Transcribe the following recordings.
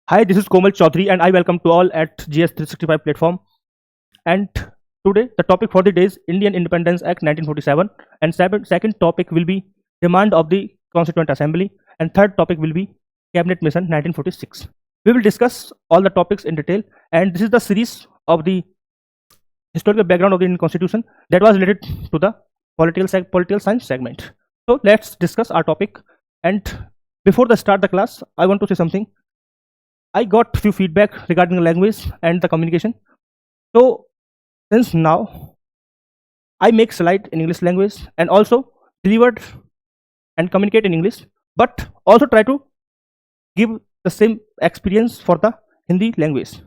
Hi, this is Komal Chaudhary, and I welcome to all at GS365 platform. And today, the topic for the day is Indian Independence Act 1947, and second topic will be demand of the Constituent Assembly, and third topic will be Cabinet Mission 1946. We will discuss all the topics in detail, and this is the series of the historical background of the Indian Constitution that was related to the political science segment. So let's discuss our topic. And before the start the class, I want to say something. I got few feedback regarding the language and the communication. So since now I make slide in English language and also delivered and communicate in English, but also try to give the same experience for the Hindi language.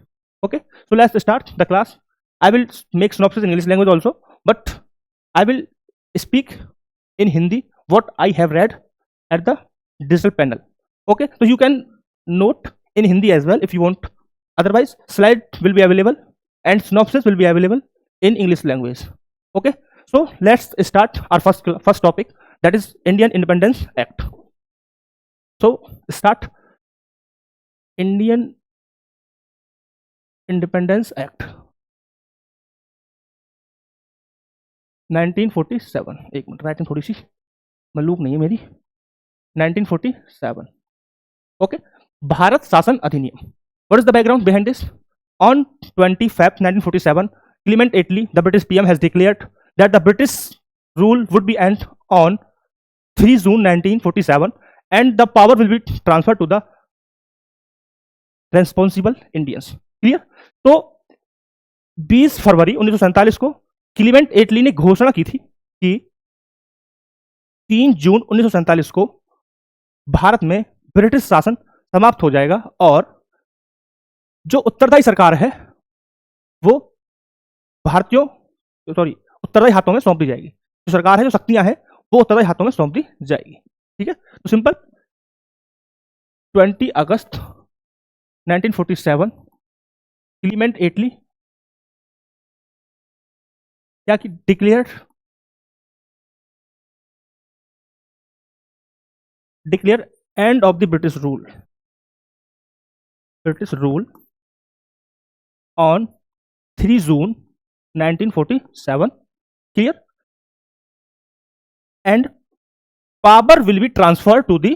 Okay, so let's start the class. I will make synopsis in English language also, but I will speak in Hindi what I have read at the digital panel. Okay, so you can note in Hindi as well if you want. Otherwise, slide will be available and synopsis will be available in English language. Okay, so let's start our first topic, that is Indian Independence Act. So start. Indian Independence Act 1947. एक minute, writing थोड़ी सी मलूक नहीं है मेरी. 1947. Okay, Bharat शासन अधिनियम. What is the background behind this? On 20 Feb 1947, Clement Attlee, the British PM, has declared that the British rule would be end on 3 June 1947, and the power will be transferred to the responsible Indians. Clear? तो 20 फरवरी 1947 को Clement एटली ने घोषणा की थी कि 3 जून 1947 को भारत में British शासन समाप्त हो जाएगा और जो उत्तरदायी सरकार है वो उत्तरदायी हाथों में सौंप दी जाएगी. जो सरकार है, जो शक्तियां हैं, वो उत्तरदायी हाथों में सौंप दी जाएगी. ठीक है, तो सिंपल. 20 अगस्त 1947 क्लीमेंट एटली क्या declare and of the British rule on 3 June 1947. Clear? And power will be transferred to the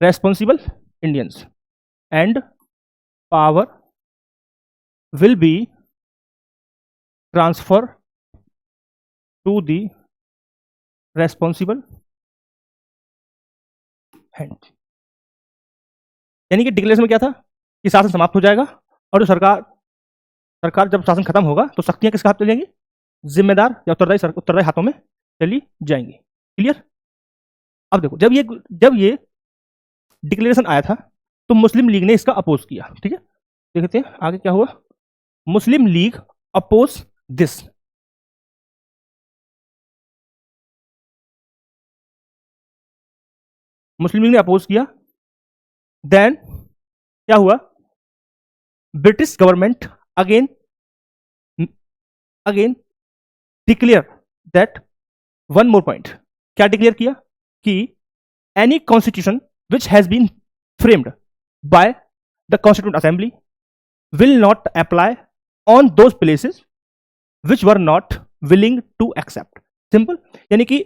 responsible Indians. And power will be transferred to the responsible hand. यानी कि डिक्लेरेशन में क्या था कि शासन समाप्त हो जाएगा और जो सरकार जब शासन खत्म होगा तो शक्तियां किसके हाथ चली जाएंगी? जिम्मेदार या उत्तरदायी हाथों में चली जाएंगी. क्लियर? अब देखो, जब ये डिक्लेरेशन आया था तो मुस्लिम लीग ने इसका अपोज किया. ठीक है, देखते हैं आगे क्या हुआ. Muslim League oppose this. Muslim League ने अपोज किया. देन क्या हुआ? British government again declare that. One more point. क्या डिक्लेयर किया? कि any constitution which has been framed by the constituent assembly will not apply on those places which were not willing to accept. Simple. यानी कि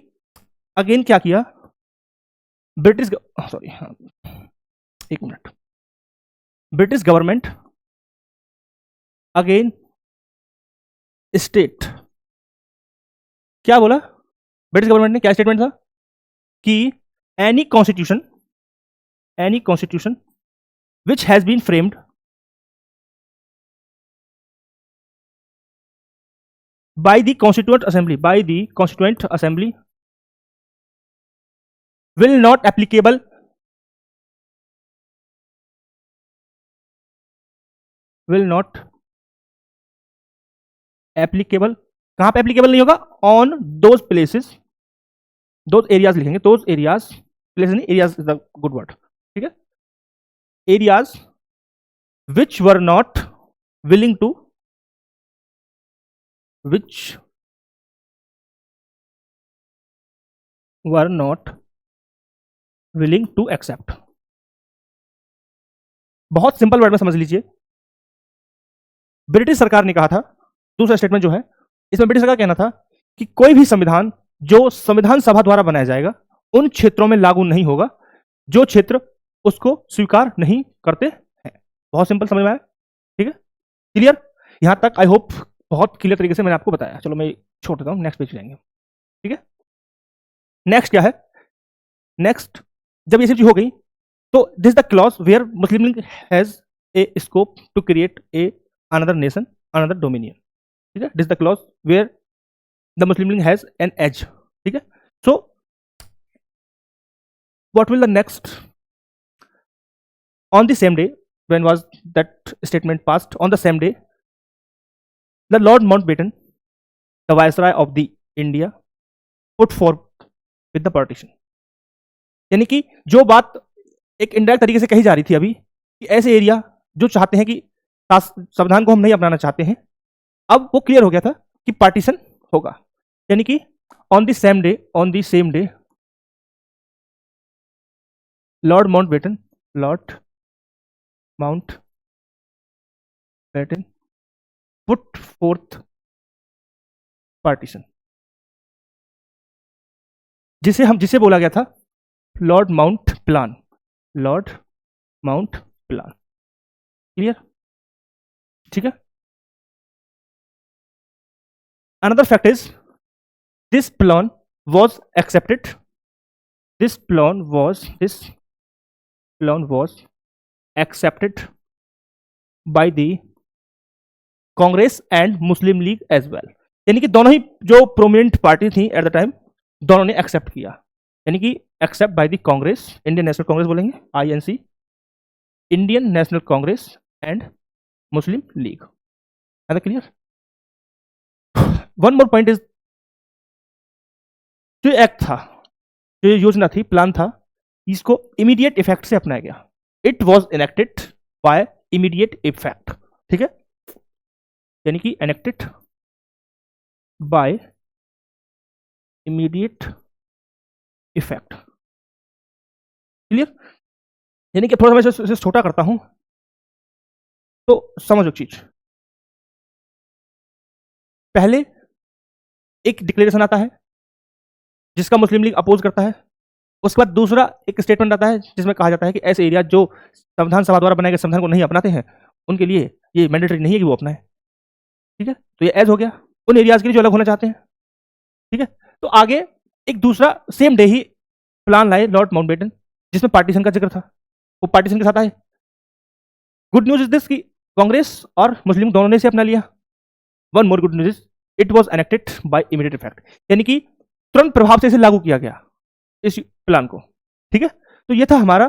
अगेन क्या किया British एक minute. British government again state. क्या बोला ब्रिटिश गवर्नमेंट ने? क्या स्टेटमेंट था? कि any constitution which has been framed by the constituent assembly will not applicable कहां पे एप्लीकेबल नहीं होगा? On those places, those areas लिखेंगे. दोज एरियाज, प्लेसेस नहीं, areas is the good word. ठीक है, areas which were not willing to accept. बहुत simple word में समझ लीजिए, ब्रिटिश सरकार ने कहा था, दूसरा स्टेटमेंट जो है इसमें ब्रिटिश सरकार कहना था कि कोई भी संविधान जो संविधान सभा द्वारा बनाया जाएगा उन क्षेत्रों में लागू नहीं होगा जो क्षेत्र उसको स्वीकार नहीं करते हैं। बहुत सिंपल समझ में आया? ठीक है, क्लियर? यहां तक आई होप बहुत क्लियर तरीके से मैंने आपको बताया। चलो मैं छोड़ देता हूं, नेक्स्ट पेज जाएंगे। ठीक है, नेक्स्ट क्या है? नेक्स्ट जब ये सब चीज हो गई तो this the clause where Muslim League has a scope to create a another nation, another dominion. ठीक है, this the clause where the Muslim League has an edge. ठीक है, so what will the next on the same day, when was that statement passed? On the same day, the Lord Mountbatten, the Viceroy of the India, put forth with the partition. यानी कि जो बात एक indirect तरीके से कही जा रही थी अभी कि ऐसे एरिया जो चाहते हैं कि संविधान को हम नहीं अपनाना चाहते हैं, अब वो क्लियर हो गया था कि पार्टीशन होगा। यानी कि on the same day Lord Mountbatten put fourth partition, जिसे बोला गया था लॉर्ड माउंट प्लान। क्लियर? ठीक है, another fact is this plan was accepted. This plan was accepted by the Congress and Muslim League as well. यानी कि दोनों ही जो प्रोमिनेंट पार्टी थी एट द टाइम, दोनों ने एक्सेप्ट किया। यानी कि accept by the Congress, Indian National Congress बोलेंगे, INC, Indian National Congress and Muslim League. है ना clear? One more point is, जो एक्ट था, जो योजना थी, प्लान था, इसको इमीडिएट इफेक्ट से अपनाया गया। It was enacted by immediate effect. ठीक है, यानी कि enacted by immediate effect. Clear? यानी कि थोड़ा मैं इसे छोटा करता हूं तो समझो चीज। पहले एक डिक्लेरेशन आता है जिसका मुस्लिम लीग अपोज करता है, उसके बाद दूसरा एक स्टेटमेंट आता है जिसमें कहा जाता है कि ऐसे एरिया जो संविधान सभा द्वारा बनाए गए संविधान को नहीं अपनाते हैं उनके लिए ये मैंडेटरी नहीं है कि वो अपनाए। ठीक है, तो ये एज हो गया उन एरियाज के लिए जो अलग होना चाहते हैं। ठीक है, तो आगे एक दूसरा सेम डे ही प्लान लाए लॉर्ड माउंटबेटन जिसमें पार्टीशन का जिक्र था, वो पार्टीशन के साथ आए। गुड न्यूज इज दिस कि कांग्रेस और मुस्लिम दोनों ने इसे अपना लिया। One more good news is it was enacted by immediate effect, यानी कि तुरंत प्रभाव से इसे लागू किया गया इस प्लान को। ठीक है, तो ये था हमारा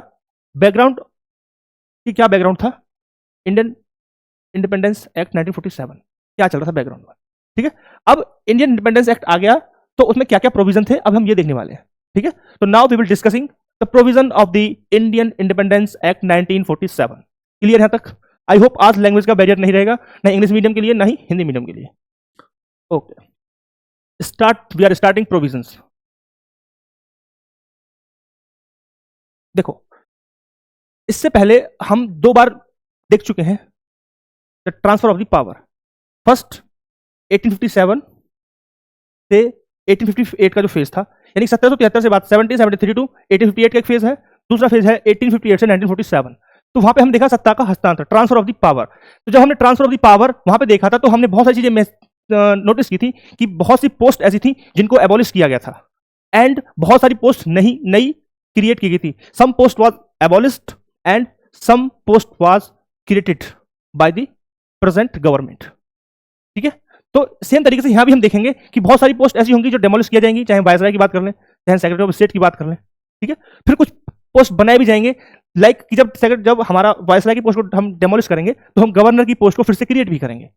बैकग्राउंड कि क्या बैकग्राउंड था इंडियन इंडिपेंडेंस एक्ट 1947, क्या चल रहा था बैकग्राउंड में। ठीक है, अब इंडियन इंडिपेंडेंस एक्ट आ गया तो उसमें क्या क्या प्रोविजन थे अब हम ये देखने वाले हैं। ठीक है, तो now we will discussing the provision of the Indian independence Act 1947। Clear यहां तक? आई होप आज लैंग्वेज का बैरियर नहीं रहेगा, ना इंग्लिश मीडियम के लिए ना ही हिंदी मीडियम के लिए। Okay, we are starting provisions. देखो, इससे पहले हम दो बार देख चुके हैं the transfer of the power. First 1857 से 1858 का जो फेज था, यानी 1773 से बाद 1773 टू 1858 का एक फेज है, दूसरा फेज है 1858 से 1947। तो वहां पे हम देखा सत्ता का हस्तांतरण, ट्रांसफर ऑफ द पावर। तो जब हमने ट्रांसफर ऑफ द पावर वहां पे देखा था तो हमने बहुत सारी चीजें नोटिस की थी कि बहुत सी पोस्ट ऐसी थी जिनको एबॉलिश किया गया था एंड बहुत सारी पोस्ट नई क्रिएट की गई थी। Some post was abolished and some post was created by the present government. ठीक है, तो सेम तरीके से यहां भी हम देखेंगे कि बहुत सारी पोस्ट ऐसी होंगी जो डेमोलिश किया जाएंगी, चाहे वायसराय की बात कर लें, चाहे सेक्रेटरी ऑफ स्टेट की बात कर लें। ठीक है, फिर कुछ पोस्ट बनाए भी जाएंगे, लाइक कि जब हमारा वायसराय की पोस्ट को हम डेमोलिश करेंगे तो हम गवर्नर की पोस्ट को फिर से क्रिएट भी करेंगे।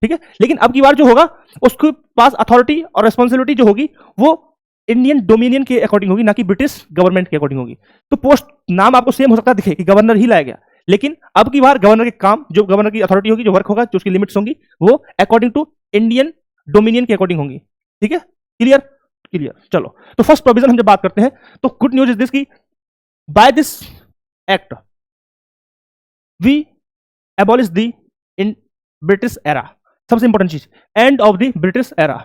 ठीक है, लेकिन अब की बार जो होगा उसके पास अथॉरिटी और रेस्पॉन्सिबिलिटी जो होगी वो इंडियन डोमिनियन के अकॉर्डिंग होगी, ना कि ब्रिटिश गवर्नमेंट के अकॉर्डिंग होगी। तो पोस्ट नाम आपको सेम हो सकता है दिखे कि गवर्नर ही लाया गया, लेकिन अब की बार गवर्नर के काम, जो गवर्नर की अथॉरिटी होगी, जो वर्क होगा, जो उसकी लिमिट्स होंगी, वो अकॉर्डिंग टू इंडियन डोमिनियन के अकॉर्डिंग होंगी। ठीक है, क्लियर। चलो, तो फर्स्ट प्रोविजन हम जब बात करते हैं तो गुड न्यूज इज दिस की by this act we abolish the in British era, सबसे इंपॉर्टेंट चीज, end of the British era,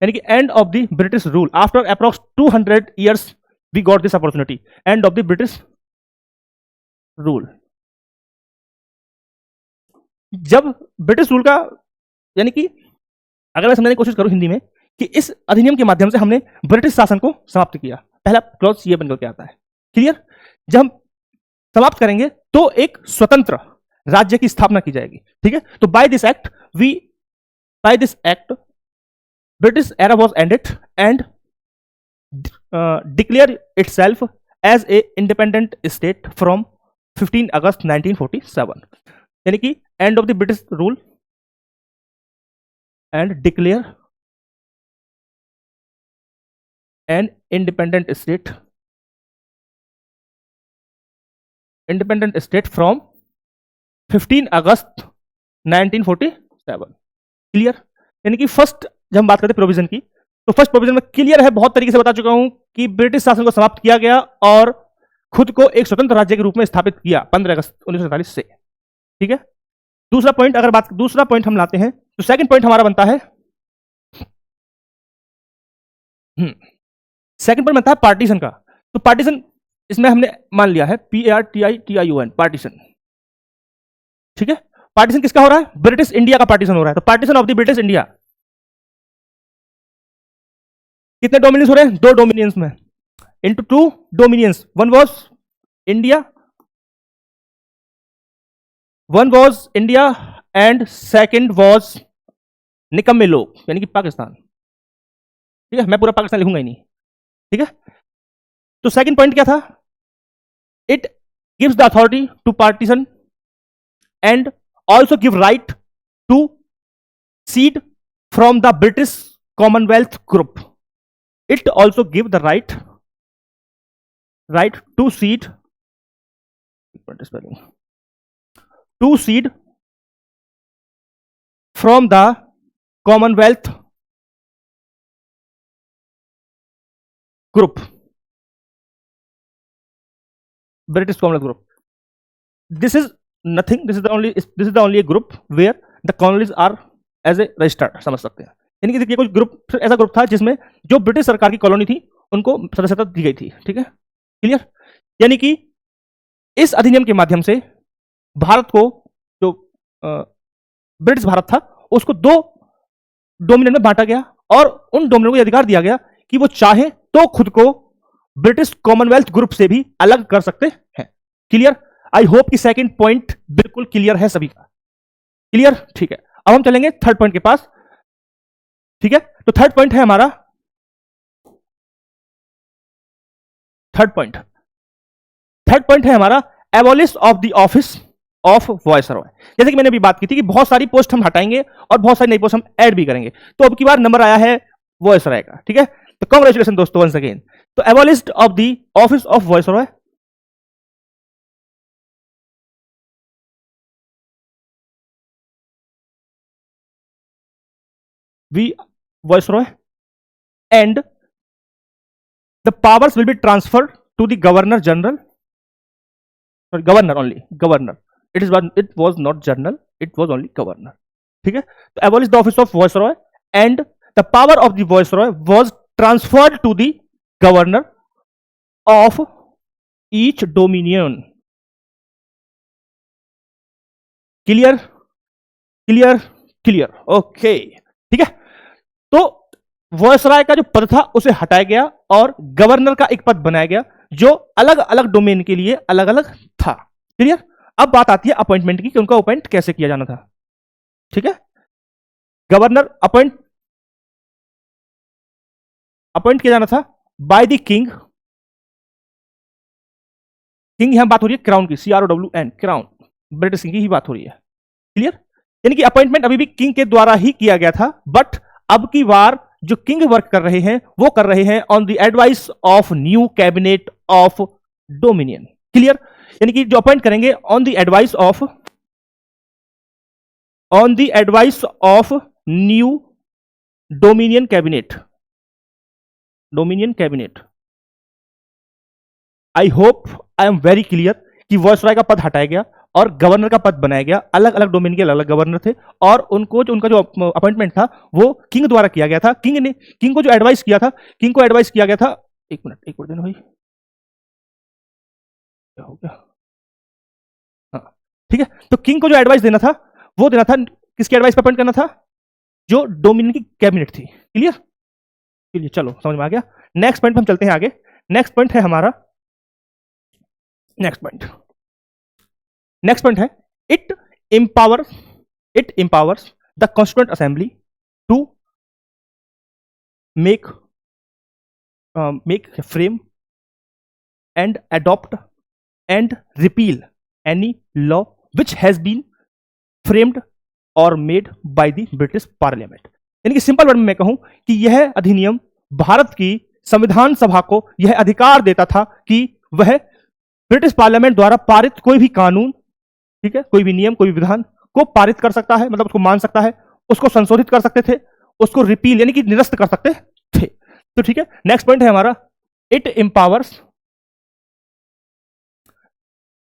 यानी कि end of the British rule after approx 200 years we got this opportunity, end of the British rule. जब British rule का, यानी कि अगर मैं समझने की कोशिश करूं हिंदी में, कि इस अधिनियम के माध्यम से हमने ब्रिटिश शासन को समाप्त किया, पहला क्लॉज ये बनकर के आता है। क्लियर? जब हम समाप्त करेंगे तो एक स्वतंत्र राज्य की स्थापना की जाएगी। ठीक है, तो by this act British era was ended and declare itself as a independent state from 15 August 1947, यानी कि end of the British rule and declare an independent state from 15 August 1947। Clear? यानी कि फर्स्ट जब हम बात करते हैं प्रोविजन की, तो फर्स्ट प्रोविजन में क्लियर है, बहुत तरीके से बता चुका हूं कि ब्रिटिश शासन को समाप्त किया गया और खुद को एक स्वतंत्र राज्य के रूप में स्थापित किया 15 अगस्त 1947 से। ठीक है, दूसरा पॉइंट दूसरा पॉइंट हम लाते हैं, तो सेकंड पॉइंट हमारा बनता है, सेकंड पॉइंट बनता है पार्टीशन का। तो पार्टीशन इसमें हमने मान लिया है PARTITION, पार्टीशन। ठीक है, पार्टीशन किसका हो रहा है? ब्रिटिश इंडिया का पार्टीशन हो रहा है। तो partition of the British India, कितने डोमिनियंस हो रहे हैं? 2 डोमिनियंस में, into 2 dominions, one was India and second was निकम्मे लोग, यानी कि पाकिस्तान। ठीक है, मैं पूरा पाकिस्तान लिखूंगा ही नहीं। ठीक है, तो सेकंड पॉइंट क्या था? It gives the authority to partition and also give right to cede from the British Commonwealth group. It also give the right to cede from the Commonwealth group, British Commonwealth Group. This is nothing. This is the only group where the colonies are as a registered, समझ सकते हैं। यानी कि देखिए कुछ group, ऐसा group था जिसमें जो ब्रिटिश सरकार की कॉलोनी थी उनको सदस्यता दी गई थी। ठीक है, क्लियर? यानी कि इस अधिनियम के माध्यम से भारत को, जो ब्रिटिश भारत था, उसको 2 डोमिनियन में बांटा गया और उन डोमिनियन को अधिकार दिया गया कि वो चाहे तो खुद को ब्रिटिश कॉमनवेल्थ ग्रुप से भी अलग कर सकते हैं। क्लियर? आई होप कि सेकंड पॉइंट बिल्कुल क्लियर है सभी का। क्लियर? ठीक है, अब हम चलेंगे थर्ड पॉइंट के पास। ठीक है, तो थर्ड पॉइंट है हमारा, थर्ड पॉइंट है हमारा abolish of the office of viceroy. जैसे कि मैंने अभी बात की थी कि बहुत सारी पोस्ट हम हटाएंगे और बहुत सारी नई पोस्ट हम ऐड भी करेंगे, तो अब की बार नंबर आया है वॉइसरॉय का। ठीक है, तो कांग्रेचुलेशन दोस्तों वंस अगेन। तो abolished of the office of viceroy, we viceroy, and the powers will be transferred to the governor general, sorry, governor only, governor. It was not general, it was only governor. ठीक है, तो abolish the office of viceroy and the power of the viceroy was transferred to the governor of each dominion. Clear? Okay. ठीक है, तो viceroy का जो पद था उसे हटाया गया और गवर्नर का एक पद बनाया गया जो अलग अलग डोमेन के लिए अलग अलग था। क्लियर? अब बात आती है अपॉइंटमेंट की कि उनका अपॉइंट कैसे किया जाना था। ठीक है, गवर्नर अपॉइंट किया जाना था बाय द किंग। यहां बात हो रही है क्राउन की, CROWN, क्राउन, ब्रिटिश किंग की ही बात हो रही है। क्लियर? यानी कि अपॉइंटमेंट अभी भी किंग के द्वारा ही किया गया था, बट अब की बार जो किंग वर्क कर रहे हैं वो कर रहे हैं on the advice of new cabinet of dominion. Clear? यानी कि जो अपॉइंट करेंगे on the advice of new dominion cabinet. I hope I am very clear कि वॉइसरॉय का पद हटाया गया और गवर्नर का पद बनाया गया। अलग अलग डोमेन के अलग अलग गवर्नर थे और उनको जो उनका जो अपॉइंटमेंट था वो किंग द्वारा किया गया था। किंग को जो एडवाइस किया था, किंग को एडवाइस किया गया था, एक मिनट देना भाई, क्या हो गया, हाँ ठीक है। तो किंग को जो एडवाइस देना था वो देना था, किसकी एडवाइस पे अपॉइंट करना था, जो डोमिनियन की कैबिनेट थी। क्लियर, चलिए चलो समझ में आ गया। नेक्स्ट पॉइंट हम चलते हैं आगे। नेक्स्ट पॉइंट है हमारा, नेक्स्ट पॉइंट है it empowers the constituent assembly to make frame and adopt and repeal any law which has been framed और made by the British parliament. यानी कि सिंपल वर्ड में मैं कहूं कि यह अधिनियम भारत की संविधान सभा को यह अधिकार देता था कि वह ब्रिटिश पार्लियामेंट द्वारा पारित कोई भी कानून, ठीक है, कोई भी नियम, कोई भी विधान को पारित कर सकता है, मतलब उसको मान सकता है, उसको संशोधित कर सकते थे, उसको रिपील यानी कि निरस्त कर सकते थे। तो ठीक है, नेक्स्ट पॉइंट है हमारा इट एम्पावर्स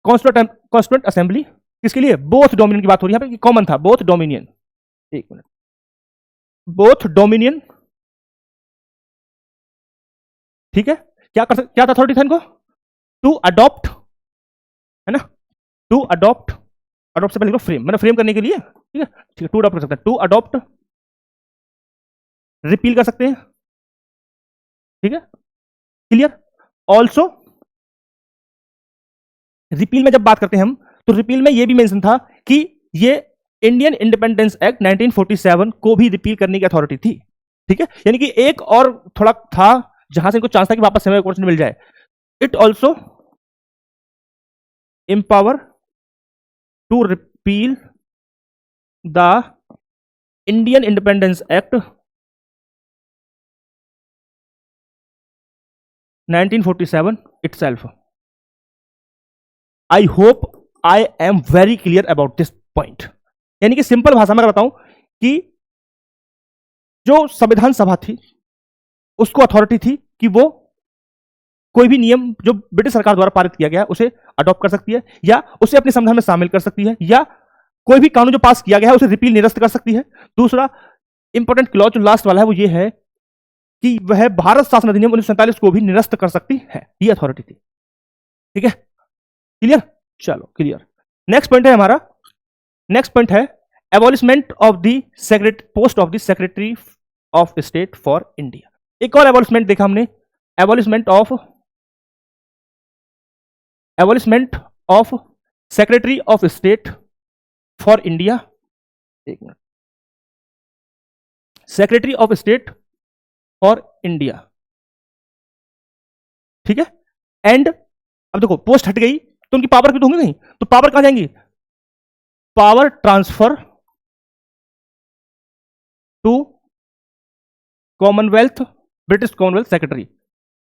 कॉन्स्टिट्यूएंट असेंबली, किसके लिए, बोथ डोमिनियन की बात हो रही है यहां पे, कॉमन था बोथ डोमिनियन, एक मिनट, बोथ डोमिनियन, ठीक है, क्या था अथॉरिटी था इनको, टू अडॉप्ट, है ना, टू अडॉप्ट से पहले फ्रेम, मतलब फ्रेम करने के लिए, ठीक है, टू अडॉप्ट कर सकते हैं, टू अडॉप्ट, रिपील कर सकते हैं, ठीक है, क्लियर। ऑल्सो रिपील में जब बात करते हैं हम, तो रिपील में यह भी मेंशन था कि ये इंडियन इंडिपेंडेंस एक्ट 1947 को भी रिपील करने की अथॉरिटी थी, ठीक है। यानी कि एक और थोड़ा था जहां से इनको चांस था कि वापस सेमी क्वेश्चन मिल जाए। It also empower to repeal the Indian Independence Act 1947 itself. I hope I am very clear about this point. यानी कि सिंपल भाषा में अगर बताऊं कि जो संविधान सभा थी उसको अथॉरिटी थी कि वो कोई भी नियम जो ब्रिटिश सरकार द्वारा पारित किया गया है उसे अडॉप्ट कर सकती है, या उसे अपने संविधान में शामिल कर सकती है, या कोई भी कानून जो पास किया गया है उसे रिपील निरस्त कर सकती है। दूसरा इंपॉर्टेंट क्लॉज जो लास्ट वाला है वो ये है कि वह भारत शासन अधिनियम 1947 को भी निरस्त कर सकती है, ये अथॉरिटी थी, ठीक है, क्लियर, चलो क्लियर। नेक्स्ट पॉइंट है हमारा, नेक्स्ट पॉइंट है abolishment of the post of the secretary of state for India. एक और एबॉलिशमेंट देखा हमने, abolishment of secretary of state for India, एक minute, secretary of state for India, ठीक है। एंड अब देखो पोस्ट हट गई तो उनकी पावर भी तो होंगी नहीं, तो पावर कहां जाएंगी, power transfer to Commonwealth, British Commonwealth secretary,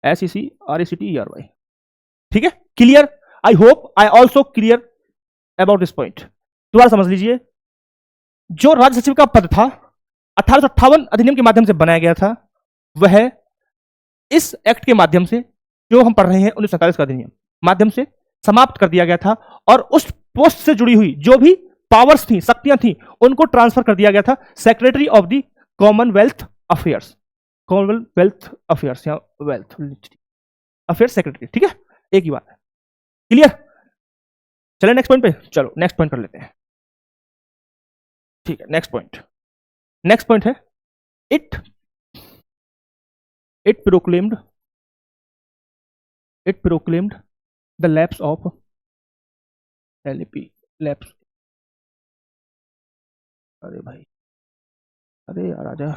SECRECTERY, ठीक है, clear. I hope I also clear about this point. दोबारा समझ लीजिए, जो राज्य सचिव का पद था 1858 अधिनियम के माध्यम से बनाया गया था, वह इस एक्ट के माध्यम से, जो हम पढ़ रहे हैं 1947 का अधिनियम माध्यम से समाप्त कर दिया गया था, और उस पोस्ट से जुड़ी हुई जो भी पावर्स थी, शक्तियां थी, उनको ट्रांसफर कर दिया गया था secretary of the Commonwealth affairs, Commonwealth affairs या वेल्थ अफेयर्स सेक्रेटरी, ठीक है, एक ही बात है, क्लियर। चले नेक्स्ट पॉइंट पे, चलो नेक्स्ट पॉइंट कर लेते हैं, ठीक है। नेक्स्ट पॉइंट है it proclaimed the lapse of LAP, lapse, अरे भाई, अरे यार आजा,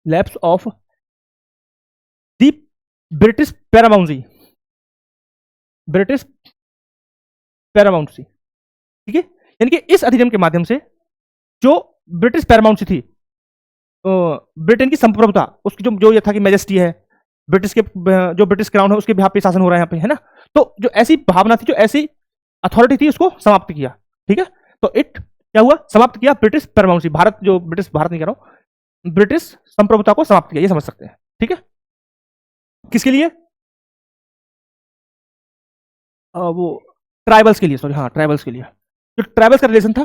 lapse of the British paramountcy, ठीक है। यानी कि इस अधिनियम के माध्यम से जो ब्रिटिश पैरामाउंसी थी, ब्रिटेन की संप्रभुता, उसकी जो ये था कि मैजेस्टी है, ब्रिटिश के जो ब्रिटिश क्राउन है उसके बिहाफ पे शासन हो रहा है यहाँ पे, है ना, तो जो ऐसी भावना थी, जो ऐसी अथॉरिटी थी, उसको समाप्त किया, ठीक है। तो इट क्या हुआ, समाप्त किया ब्रिटिश पैरामाउंसी, भारत जो ब्रिटिश, भारत नहीं कह रहा हूं, ब्रिटिश संप्रभुता को समाप्त किया, ये समझ सकते हैं, ठीक है। किसके लिए, वो ट्राइबल्स के लिए, सॉरी, हाँ ट्राइबल्स के लिए, जो ट्राइबल्स का रिलेशन था,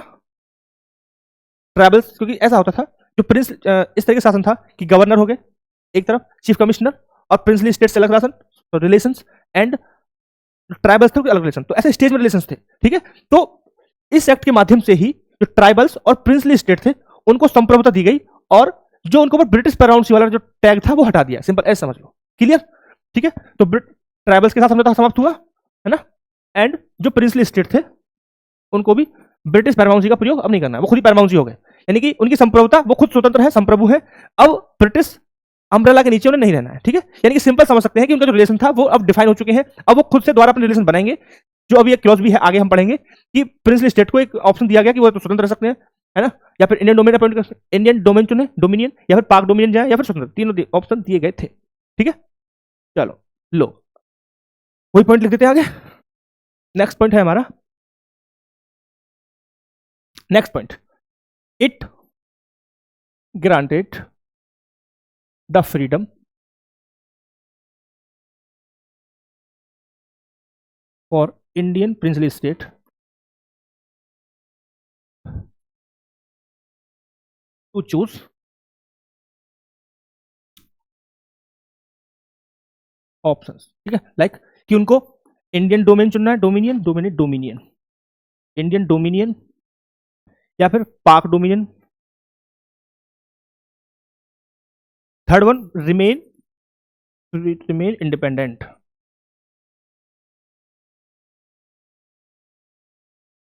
ट्राइबल्स, क्योंकि ऐसा होता था जो प्रिंस, इस तरह के शासन था कि गवर्नर हो गए एक तरफ, चीफ कमिश्नर, और प्रिंसली स्टेट से अलग शासन, तो रिलेशंस, एंड ट्राइबल्स थे अलग रिलेशन, तो ऐसे स्टेज में रिलेशंस थे, ठीक है। तो इस एक्ट के माध्यम से ही जो ट्राइबल्स और प्रिंसली स्टेट थे उनको संप्रभुता दी गई, और जो उनको ब्रिटिश पैरामाउंसी वाला जो टैग था वो हटा दिया, सिंपल ऐसे समझ लो, क्लियर, ठीक है। तो ट्राइबल्स के साथ समझौता समाप्त हुआ, है ना, एंड जो प्रिंसली स्टेट थे उनको भी ब्रिटिश पैरामाउंसी का प्रयोग अब नहीं करना है, वो खुद ही पैरामाउंसी हो गए, यानी कि उनकी संप्रभुता, वो खुद स्वतंत्र है, संप्रभु है, अब ब्रिटिश अम्ब्रेला के नीचे उन्हें नहीं रहना है, ठीक है। यानी कि सिंपल समझ सकते हैं कि उनका जो रिलेशन था वो अब डिफाइन हो चुके हैं, अब वो खुद से द्वारा अपने रिलेशन बनाएंगे, जो अभी एक क्लॉज भी है, आगे हम पढ़ेंगे कि प्रिंसली स्टेट को एक ऑप्शन दिया गया कि वो तो स्वतंत्र रह सकते हैं, है ना, या फिर इंडियन डोमेन अपॉइंट कर सकते, इंडियन डोमेन चुने, डोमिनियन, या फिर पाक डोमिनियन जाए, या फिर स्वतंत्र, तीनों ऑप्शन दिए गए थे, ठीक है। चलो लो, वही पॉइंट लिख देते हैं आगे। नेक्स्ट पॉइंट है हमारा, next point, it granted the freedom for Indian princely state to choose options, ठीक है, लाइक कि उनको इंडियन डोमेन चुनना है, dominion, dominion, dominion, Indian dominion, या फिर Pak dominion, third one remain independent.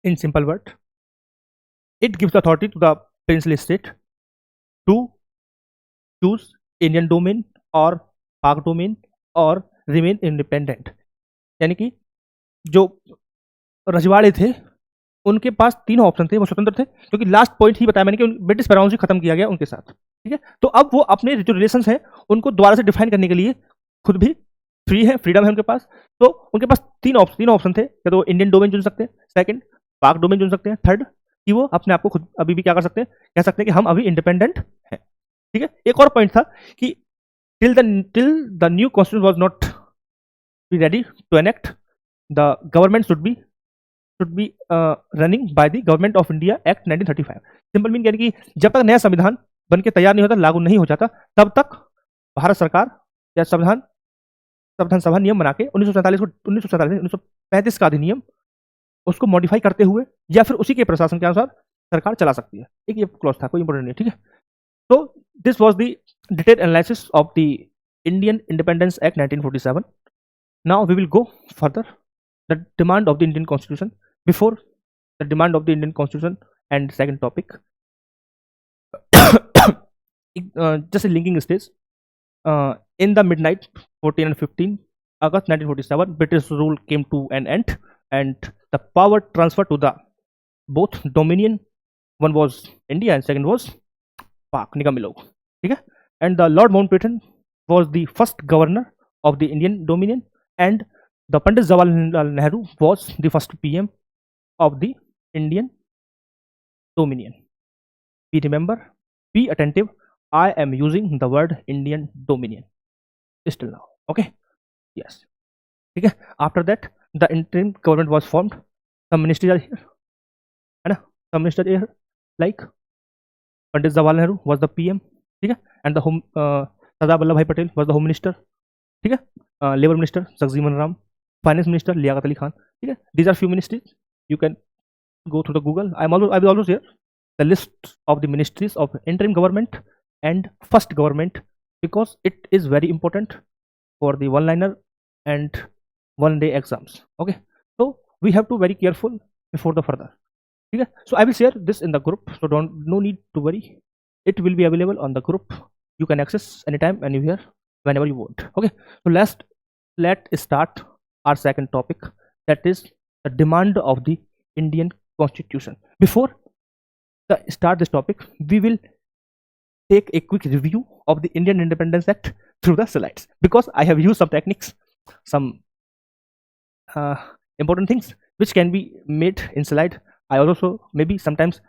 In simple word, it gives authority to the princely state to choose Indian domain or पाक domain और रिमेन इंडिपेंडेंट, यानी कि जो रजवाड़े थे उनके पास तीनों ऑप्शन थे, वो स्वतंत्र थे, क्योंकि लास्ट पॉइंट ही बताया मैंने कि ब्रिटिश पैरामाउंसी खत्म किया गया उनके साथ, ठीक है। तो अब वो अपने जो रिलेशन है उनको दोबारा से डिफाइन करने के लिए खुद भी फ्री है, फ्रीडम है उनके पास। तो उनके पास तीन ऑप्शन थे, या तो इंडियन डोमेन चुन सकते हैं, सेकंड पाक डोमेन चुन सकते हैं, थर्ड कि वो अपने आप को खुद अभी भी क्या कर सकते हैं, कह सकते हैं कि हम अभी इंडिपेंडेंट हैं, ठीक है। एक और पॉइंट था कि till the new constitution was not be ready to enact, the government should be running by the government of India act 1935। Simple mean यानी कि जब तक नया संविधान बन के तैयार नहीं होता, लागू नहीं हो जाता, तब तक भारत सरकार या संविधान सभा नियम बना के 1935 का अधिनियम उसको मॉडिफाई करते हुए या फिर उसी के प्रशासन के अनुसार सरकार चला सकती है, एक ये क्लॉज था, कोई इंपॉर्टेंट नहीं, ठीक है। तो this was the detailed analysis of the Indian independence Act 1947। Now we will go further the demand of the Indian constitution, before the demand of the Indian constitution and second topic, just a linking stage. In the midnight 14 and 15 August 1947, British rule came to an end, and the power transferred to the both dominion. One was India and second was Pak, निगम लोग, ठीक है। And the Lord Mountbatten was the first governor of the Indian Dominion, and the Pandit Jawaharlal Nehru was the first PM of the Indian Dominion. Be remember, be attentive. I am using the word Indian Dominion still now. Okay. Yes. Okay. After that, the interim government was formed. Some ministries are here. Some ministers are here. Like Pandit Jawaharlal Nehru was the PM. Okay. And the home Sardar Vallabhbhai Patel was the home minister. Okay. Labor minister Jagjeevan Ram. Finance minister Liaquat Ali Khan. Okay. These are few ministries. You can go through the Google. I will also share the list of the ministries of interim government and first government, because it is very important for the one-liner and one-day exams. Okay, so we have to very careful before the further. Okay, so I will share this in the group, so no need to worry. It will be available on the group. You can access anytime, anywhere, whenever you want. Okay, so let's start our second topic, that is the demand of the Indian Constitution. Before start this topic, we will take a quick review of the Indian Independence Act through the slides, because I have used some techniques, some important things which can be made in slide. I also maybe sometimes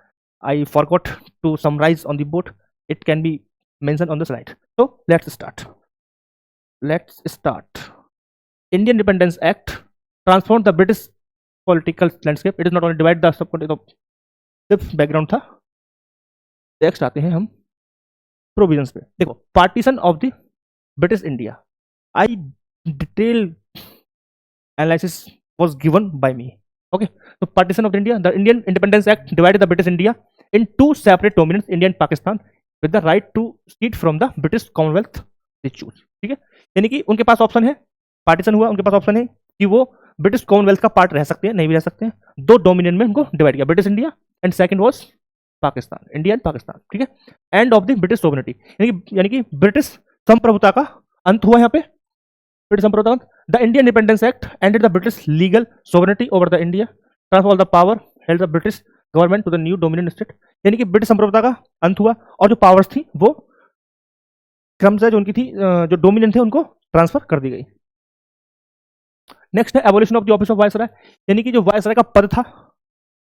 I forgot to summarize on the board. It can be mentioned on the slide. So let's start. Indian Independence Act transformed the British political landscape, it is not only divide the sub, सिर्फ background था। Next आते हैं हम provisions पे। देखो, partition of the British India, I detail analysis was given by me. Okay, तो partition of India, the Indian independence act divided the British India in two separate dominions, India and Pakistan, with the right to secede from the British Commonwealth they choose. ठीक है, यानी कि उनके पास option है, partition हुआ, उनके पास option है कि वो ब्रिटिश कॉमनवेल्थ का पार्ट रह सकते हैं, नहीं भी रह सकते हैं। दो डोमिनियन में उनको डिवाइड किया, British India and second was Pakistan, India and Pakistan. ठीक है, and of the British sovereignty, यानी कि ब्रिटिश संप्रभुता का अंत हुआ यहाँ पे, ब्रिटिश संप्रभुता। The Indian independence Act ended the British legal sovereignty over the India, transfer the power held the British government to the new dominion state, यानी कि ब्रिटिश संप्रभुता का अंत हुआ और जो पावर्स थी वो क्रमशः जो उनकी थी, जो डोमिनियन थे उनको ट्रांसफर कर दी गई। नेक्स्ट है abolition of the office of viceroy, यानी कि जो वायसराय का पद था,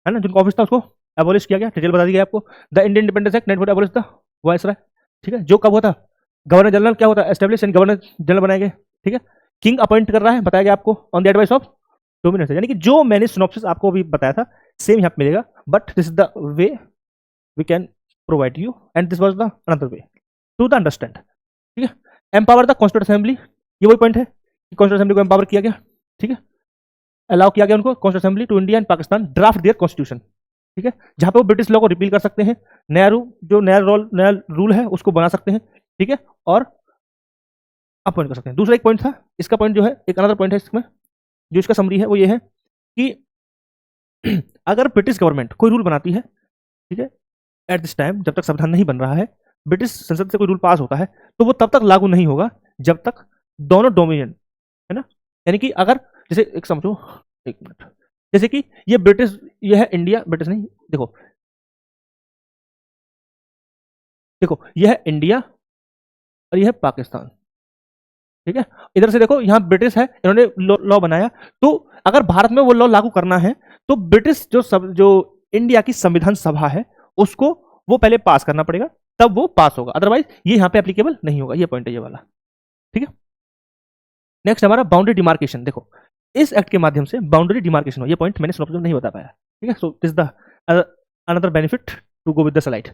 है ना, जिनका ऑफिस था, उसको एबोलिश किया गया, डिटेल बता दी गई आपको। The Indian independence act 1940 abolish the viceroy. ठीक है, जो कब हुआ था, गवर्नर जनरल क्या होता है, एस्टेब्लिश एंड गवर्नर जनरल बनाए गए। ठीक है, किंग अपॉइंट कर रहा है, बताया गया आपको, on the advice of dominion, यानी कि जो मैंने सिनॉप्सिस आपको अभी बताया था सेम यहाँ पे मिलेगा, but this is the way we can provide you and this was the another way to the understand. ठीक है, एम्पावर द कॉन्स्टिट्यूंट असेंबली, ये वही पॉइंट है कि कॉन्स्टिट्यूंट असेंबली को एम्पावर किया गया। ठीक है, अलाउ किया गया उनको, constituent assembly to India and Pakistan draft their constitution. ठीक है, जहां पे वो ब्रिटिश लॉ को रिपील कर सकते हैं, नया रूल है उसको बना सकते हैं। ठीक है, और अपॉइंट कर सकते हैं। दूसरा एक पॉइंट था, इसका पॉइंट जो है, एक अनदर पॉइंट है इसमें, जो इसका समरी है वो ये है कि अगर ब्रिटिश गवर्नमेंट कोई रूल बनाती है, ठीक है, एट दिस टाइम, जब तक संविधान नहीं बन रहा है, ब्रिटिश संसद से कोई रूल पास होता है, तो वो तब तक लागू नहीं होगा जब तक दोनों डोमिनियन, है ना, यानी कि अगर जैसे एक समझो, एक मिनट, जैसे कि ये ब्रिटिश, ये है इंडिया, ब्रिटिश नहीं, देखो ये है इंडिया और ये है पाकिस्तान। ठीक है, इधर से देखो, यहाँ ब्रिटिश है, इन्होंने लॉ बनाया, तो अगर भारत में वो लॉ लागू करना है तो ब्रिटिश जो इंडिया की संविधान सभा है उसको वो पहले पास करना पड़ेगा, तब वो पास होगा, अदरवाइज ये यहाँ पे एप्लीकेबल नहीं होगा। ये पॉइंट है ये वाला। ठीक है, नेक्स्ट हमारा बाउंड्री डिमार्केशन। देखो, इस एक्ट के माध्यम से बाउंड्री डिमार्केशन हो, ये पॉइंट मैंने सिनॉप्सिस में नहीं बता पाया। ठीक है, so this the another benefit to go with the slide.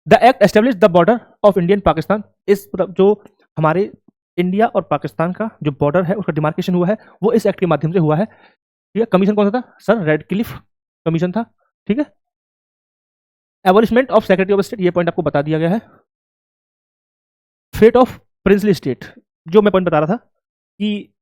The act establish the border of India and Pakistan, इस जो हमारे इंडिया और पाकिस्तान का जो बॉर्डर है उसका डिमार्केशन हुआ है वो इस एक्ट के माध्यम से हुआ है। ठीक है, कमीशन कौन सा था सर, रेडक्लिफ कमीशन था। ठीक है, abolishment of secretary of state, ये पॉइंट आपको बता दिया गया है। फेट ऑफ प्रिंसली स्टेट, जो मैं पॉइंट बता रहा था कि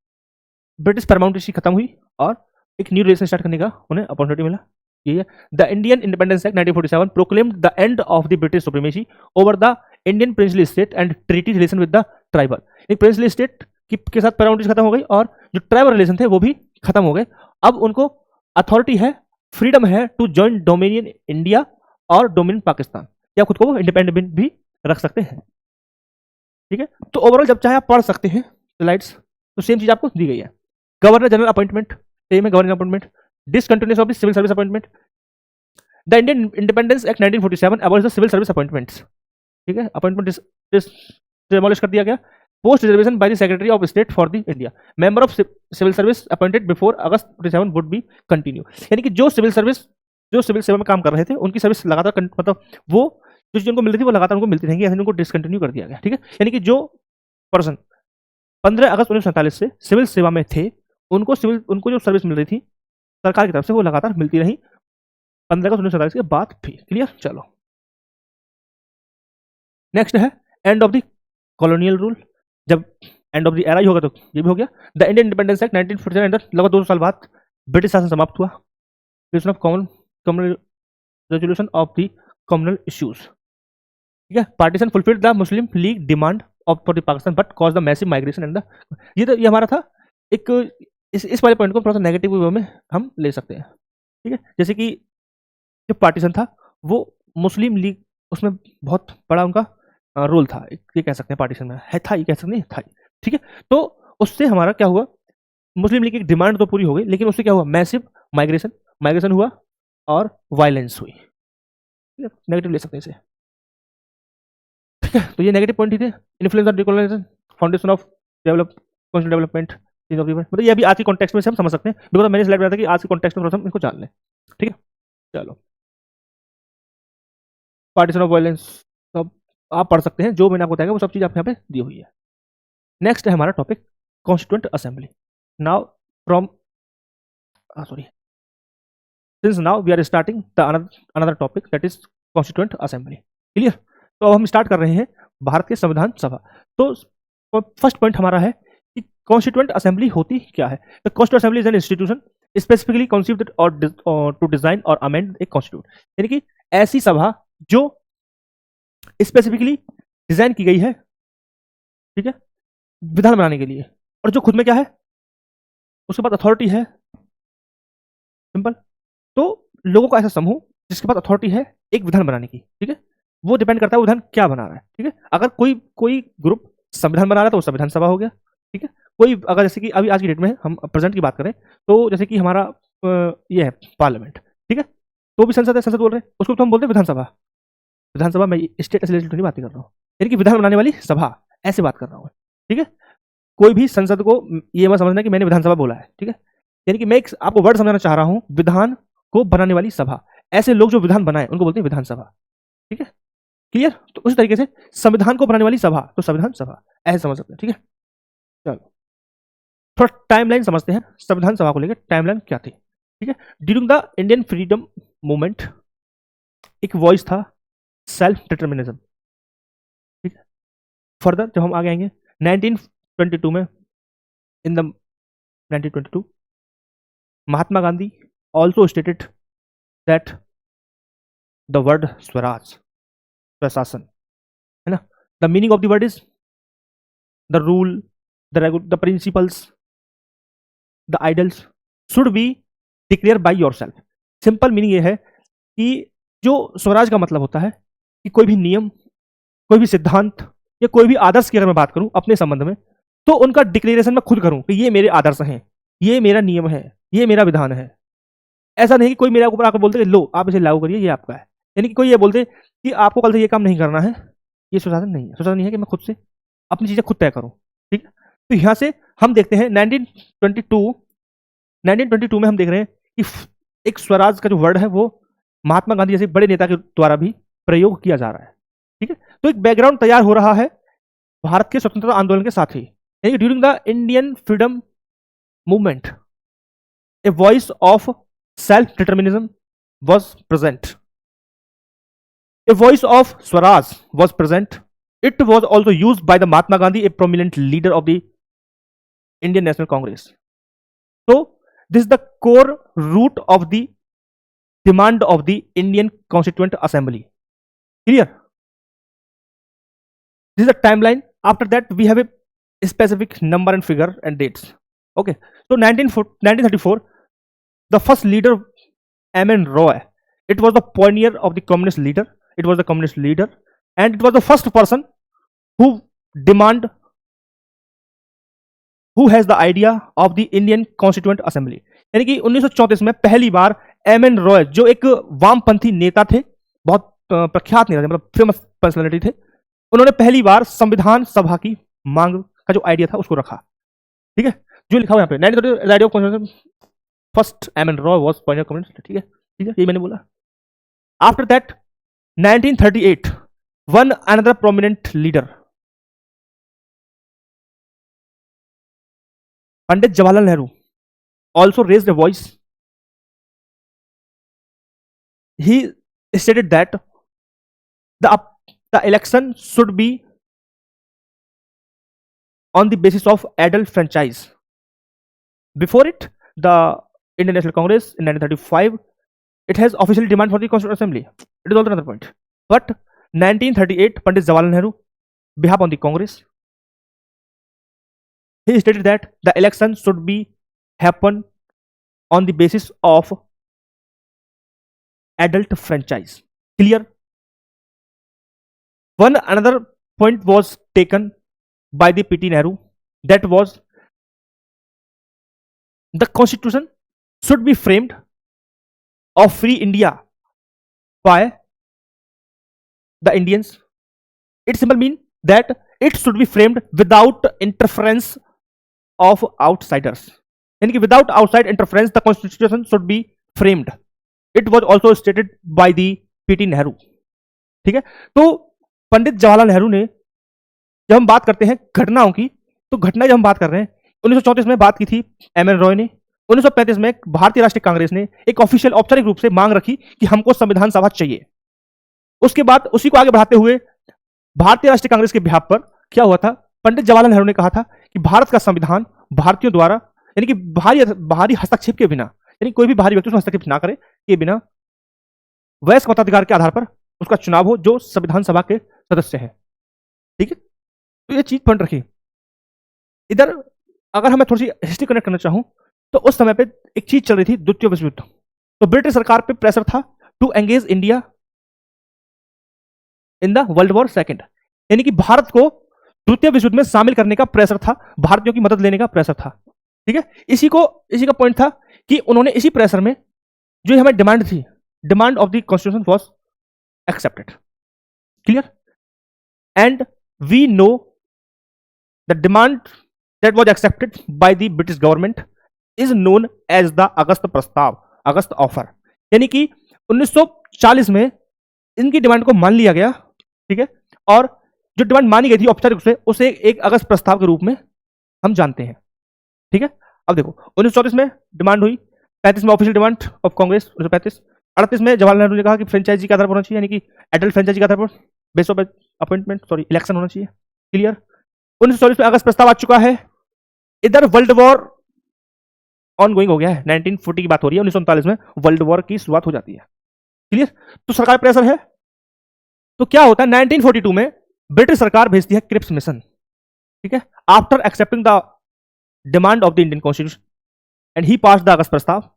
ब्रिटिश परमानेंसी खत्म हुई और एक न्यू रिलेशन स्टार्ट करने का उन्हें अपॉर्चुनिटी मिला। ये है the Indian independence Act 1947 proclaimed the end of the British supremacy over the Indian princely state and treaty relation with the tribal. Princely state के साथ परमानेंसी खत्म हो गई और जो ट्राइबल रिलेशन थे वो भी खत्म हो गए। अब उनको अथॉरिटी है, फ्रीडम है टू जॉइन डोमिनियन इंडिया और डोमिनियन पाकिस्तान, या खुद को इंडिपेंडेंट भी रख सकते हैं। ठीक है, तो ओवरऑल जब चाहे आप पढ़ सकते हैं स्लाइड्स, तो सेम चीज आपको दी गई है। गवर्नर जनरल अपॉइंटमेंट सेम है, governor appointment, discontinuation of the civil service appointment. The Indian independence Act 1947 abolish the civil service appointments. ठीक है, अपॉइंटमेंट डिमोलिश कर दिया गया। Post reservation by the secretary of state for the India, member of civil service appointed before August 47 would be continue, यानी कि जो civil सेवा में काम कर रहे थे उनकी सर्विस लगातार, मतलब वो जो चीज उनको मिल रही थी वो लगातार उनको मिलती रहेंगी, ऐसे उनको डिसकंटिन्यू कर दिया गया। ठीक है, यानी कि जो पर्सन 15 अगस्त 1947 से सिविल सेवा में थे उनको जो सर्विस मिल रही थी सरकार की तरफ से वो लगातार मिलती रही 15 अगस्त 1947 के बाद भी। क्लियर, चलो नेक्स्ट है and of the colonial rule. जब एंड ऑफ द एरा ही होगा तो ये भी हो गया। द इंडियन इंडिपेंडेंस एक्ट 1947 अंदर लगभग 200 साल बाद ब्रिटिश शासन समाप्त हुआ। Creation of common resolution of the communal issues. ठीक है, partition fulfilled the Muslim league demand of for the Pakistan but cause the massive migration and the, ये हमारा था एक, इस वाले पॉइंट को थोड़ा सा नेगेटिव वे में हम ले सकते हैं। ठीक है, जैसे कि जो पार्टीशन था वो मुस्लिम लीग, उसमें बहुत बड़ा उनका रोल था, ये कह सकते हैं पार्टीशन में है, था, ये कह सकते हैं था। ठीक है, तो उससे हमारा क्या हुआ, मुस्लिम लीग की डिमांड तो पूरी हो गई लेकिन उससे क्या हुआ, मैसिव माइग्रेशन हुआ और वायलेंस हुई। नेगेटिव ले सकते हैं इसे। ठीक है, तो ये नेगेटिव पॉइंट ही थे। Influence of decolonisation, foundation of development, change of the मतलब ये अभी आज के कॉन्टेक्स्ट में से हम समझ सकते हैं, बिकॉज मैंने स्लाइड बनाया था कि आज के कॉन्टेक्स्ट में थोड़ा सा हम इसको जान लें। ठीक है, चलो पार्टीशन ऑफ वायलेंस सब आप पढ़ सकते हैं, जो मैंने आपको बताया वो सब चीज़ आपके यहाँ पे दी हुई है। नेक्स्ट है हमारा topic constituent assembly. Now from sorry since now we are starting the another topic that is constituent assembly. Clear? तो अब हम स्टार्ट कर रहे हैं भारत के संविधान सभा। तो फर्स्ट पॉइंट हमारा है कि कॉन्स्टिट्यूएंट असेंबली होती क्या है। The constituent assembly is an institution specifically conceived और टू डिजाइन और अमेंड ए कॉन्स्टिट्यूट, यानी कि ऐसी सभा जो स्पेसिफिकली डिजाइन की गई है, ठीक है, विधान बनाने के लिए, और जो खुद में क्या है, उसके पास अथॉरिटी है। सिंपल। तो लोगों का ऐसा समूह जिसके पास अथॉरिटी है एक विधान बनाने की, ठीक है, वो डिपेंड करता है वो विधान क्या बना रहा है। ठीक है, अगर कोई कोई ग्रुप संविधान बना रहा है तो वो संविधान सभा हो गया। ठीक है, कोई अगर जैसे कि अभी आज की डेट में हम प्रेजेंट की बात करें तो जैसे कि हमारा ये है पार्लियामेंट, ठीक है, तो भी संसद है, संसद बोल रहे हैं, उसको तो हम बोलते हैं विधानसभा। विधानसभा में स्टेट लेजिस्लेटिव की बात नहीं कर रहा हूँ, यानी कि विधान बनाने वाली सभा, ऐसे बात कर रहा हूँ। ठीक है, कोई भी संसद को ये मत समझना कि मैंने विधानसभा बोला है। ठीक है, यानी कि मैं आपको वर्ड समझाना चाह रहा हूँ, विधान को बनाने वाली सभा, ऐसे लोग जो विधान बनाए उनको बोलते हैं विधानसभा। ठीक है, क्लियर? तो उसी तरीके से संविधान को बनाने वाली सभा तो संविधान सभा, ऐसे समझ सकते हैं। ठीक है, चलो थोड़ा टाइमलाइन समझते हैं संविधान सभा को लेकर, टाइमलाइन क्या थी। ठीक है, during the Indian freedom movement एक वॉइस था सेल्फ डिटर्मिनिज्म। ठीक है, फर्दर जब हम आगे आएंगे 1922 में, in the 1922 Mahatma Gandhi also stated that the word Swaraj, स्वशासन, है ना, the meaning of the word is the rule, the principles, the idols should be declare by your self. Simple meaning ये है कि जो स्वराज का मतलब होता है कि कोई भी नियम, कोई भी सिद्धांत या कोई भी आदर्श की अगर मैं बात करूं अपने संबंध में, तो उनका डिक्लेरेशन मैं खुद करूं कि ये मेरे आदर्श हैं, ये मेरा नियम है, ये मेरा विधान है। ऐसा नहीं कि कोई मेरे ऊपर आकर बोलते लो आप इसे लागू करिए, ये आपका है। यानी कि कोई ये बोलते कि आपको कल से ये काम नहीं करना है, ये सुशासन नहीं है। सुशासन नहीं है कि मैं खुद से अपनी चीजें खुद तय करूं। ठीक है, तो यहां से हम देखते हैं 1922 में हम देख रहे हैं कि एक स्वराज का जो वर्ड है वो महात्मा गांधी जैसे बड़े नेता के द्वारा भी प्रयोग किया जा रहा है। ठीक है, तो एक बैकग्राउंड तैयार हो रहा है भारत के स्वतंत्रता आंदोलन के साथ ही, यानी कि during the Indian freedom movement a voice of self determinism was present, a voice of swaraj was present. It was also used by the Mahatma Gandhi, a prominent leader of the Indian National Congress. So this is the core root of the demand of the Indian Constituent Assembly. Clear? This is the timeline. After that we have a specific number and figure and dates. Okay, so 1934 the first leader M.N. Roy, it was the pioneer of the communist leader. It was the communist leader, and it was the first person who has the idea of the Indian Constituent Assembly. यानी कि 1934 में पहली बार M.N. Roy जो एक वामपंथी नेता थे, बहुत प्रख्यात नेता थे, मतलब फेमस पर्सनालिटी थे, उन्होंने पहली बार संविधान सभा की मांग का जो आइडिया था उसको रखा। ठीक है, जो लिखा हुआ यहाँ पे 1934 first M.N. Roy was Pioneer communist. ठीक है, ये मैंने बोला। After that 1938 one another prominent leader Pandit Jawaharlal Nehru also raised a voice. He stated that the election should be on the basis of adult franchise. Before it, the Indian National Congress in 1935, it has officially demand for the Constituent Assembly. It is also another point. But 1938, Pandit Jawaharlal Nehru, behalf on the Congress, he stated that the election should be happen on the basis of adult franchise. Clear? One another point was taken by the P.T. Nehru, that was the constitution should be framed of free India by the Indians. It simply means that it should be framed without interference of outsiders, यानी कि without outside interference the constitution should be framed. It was also stated by the PT Nehru. ठीक है, तो पंडित जवाहरलाल नेहरू ने, जब हम बात करते हैं घटनाओं की, तो घटना जब हम बात कर रहे हैं 1934 में बात की थी एम एन रॉय ने। 1935 में भारतीय राष्ट्रीय कांग्रेस ने एक ऑफिशियल औपचारिक रूप से मांग रखी कि हमको संविधान सभा चाहिए। उसके बाद उसी को आगे बढ़ाते हुए भारतीय राष्ट्रीय कांग्रेस के बिहाफ पर क्या हुआ था, पंडित जवाहरलाल नेहरू ने कहा था कि भारत का संविधान भारतीयों द्वारा, यानी कि बाहरी हस्तक्षेप के बिना, यानी कोई भी बाहरी व्यक्ति उसमें हस्तक्षेप ना करे के बिना, वयस्क मताधिकार के आधार पर उसका चुनाव हो जो संविधान सभा के सदस्य हैं। ठीक है, तो ये चीज पॉइंट रखिए। इधर अगर हमें थोड़ी सी हिस्ट्री कनेक्ट करना चाहूं तो उस समय पे एक चीज चल रही थी, द्वितीय विश्व युद्ध। तो ब्रिटिश सरकार पे प्रेशर था to engage India in the world war second, यानी कि भारत को द्वितीय विश्व युद्ध में शामिल करने का प्रेशर था, भारतीयों की मदद लेने का प्रेशर था। ठीक है, इसी का पॉइंट था कि उन्होंने इसी प्रेशर में जो हमें डिमांड थी, demand of the constitution was accepted. Clear? And we know the demand that was accepted by the British government is known as the अगस्त प्रस्ताव, अगस्त ऑफर, यानी कि 1940 में इनकी डिमांड को मान लिया गया। ठीक है, और जो डिमांड मानी गई थी औपचारिक रूप से, उसे एक अगस्त प्रस्ताव के रूप में हम जानते हैं। ठीक है, अब देखो 1934 में डिमांड हुई, 35 में ऑफिशियल डिमांड ऑफ कांग्रेस 1935, 38 में जवाहरलाल नेहरू ने कहा कि फ्रेंचाइजी के आधार पर होना चाहिए, यानी कि एडल्ट फ्रेंचाइजी के आधार पर बेस ऑफ अपॉइंटमेंट इलेक्शन होना चाहिए। क्लियर? 1940 में अगस्त प्रस्ताव आ चुका है। इधर वर्ल्ड वॉर ऑन गोइंग हो गया है, 1940 की बात हो रही है, 1939 में वर्ल्ड वॉर की शुरुआत हो जाती है। क्लियर? तो सरकार प्रेशर है, तो क्या होता है 1942 में ब्रिटिश सरकार भेजती है क्रिप्स मिशन। ठीक है, after accepting the demand of the Indian constitution and he pass the अगस्त प्रस्ताव,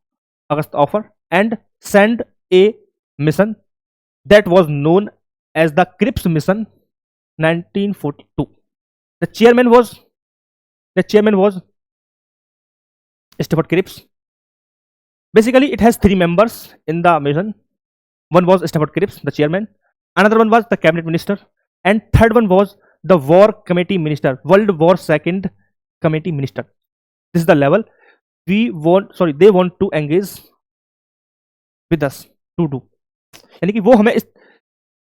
August offer, and send a mission that was known as the Cripps mission 1942। The chairman was Stafford Cripps. Basically it has 3 members in the mission. One was Stafford Cripps, the chairman, another one was the cabinet minister, and third one was the war committee minister, World War II committee minister. This is the level they want to engage with us to do, यानी कि वो हमें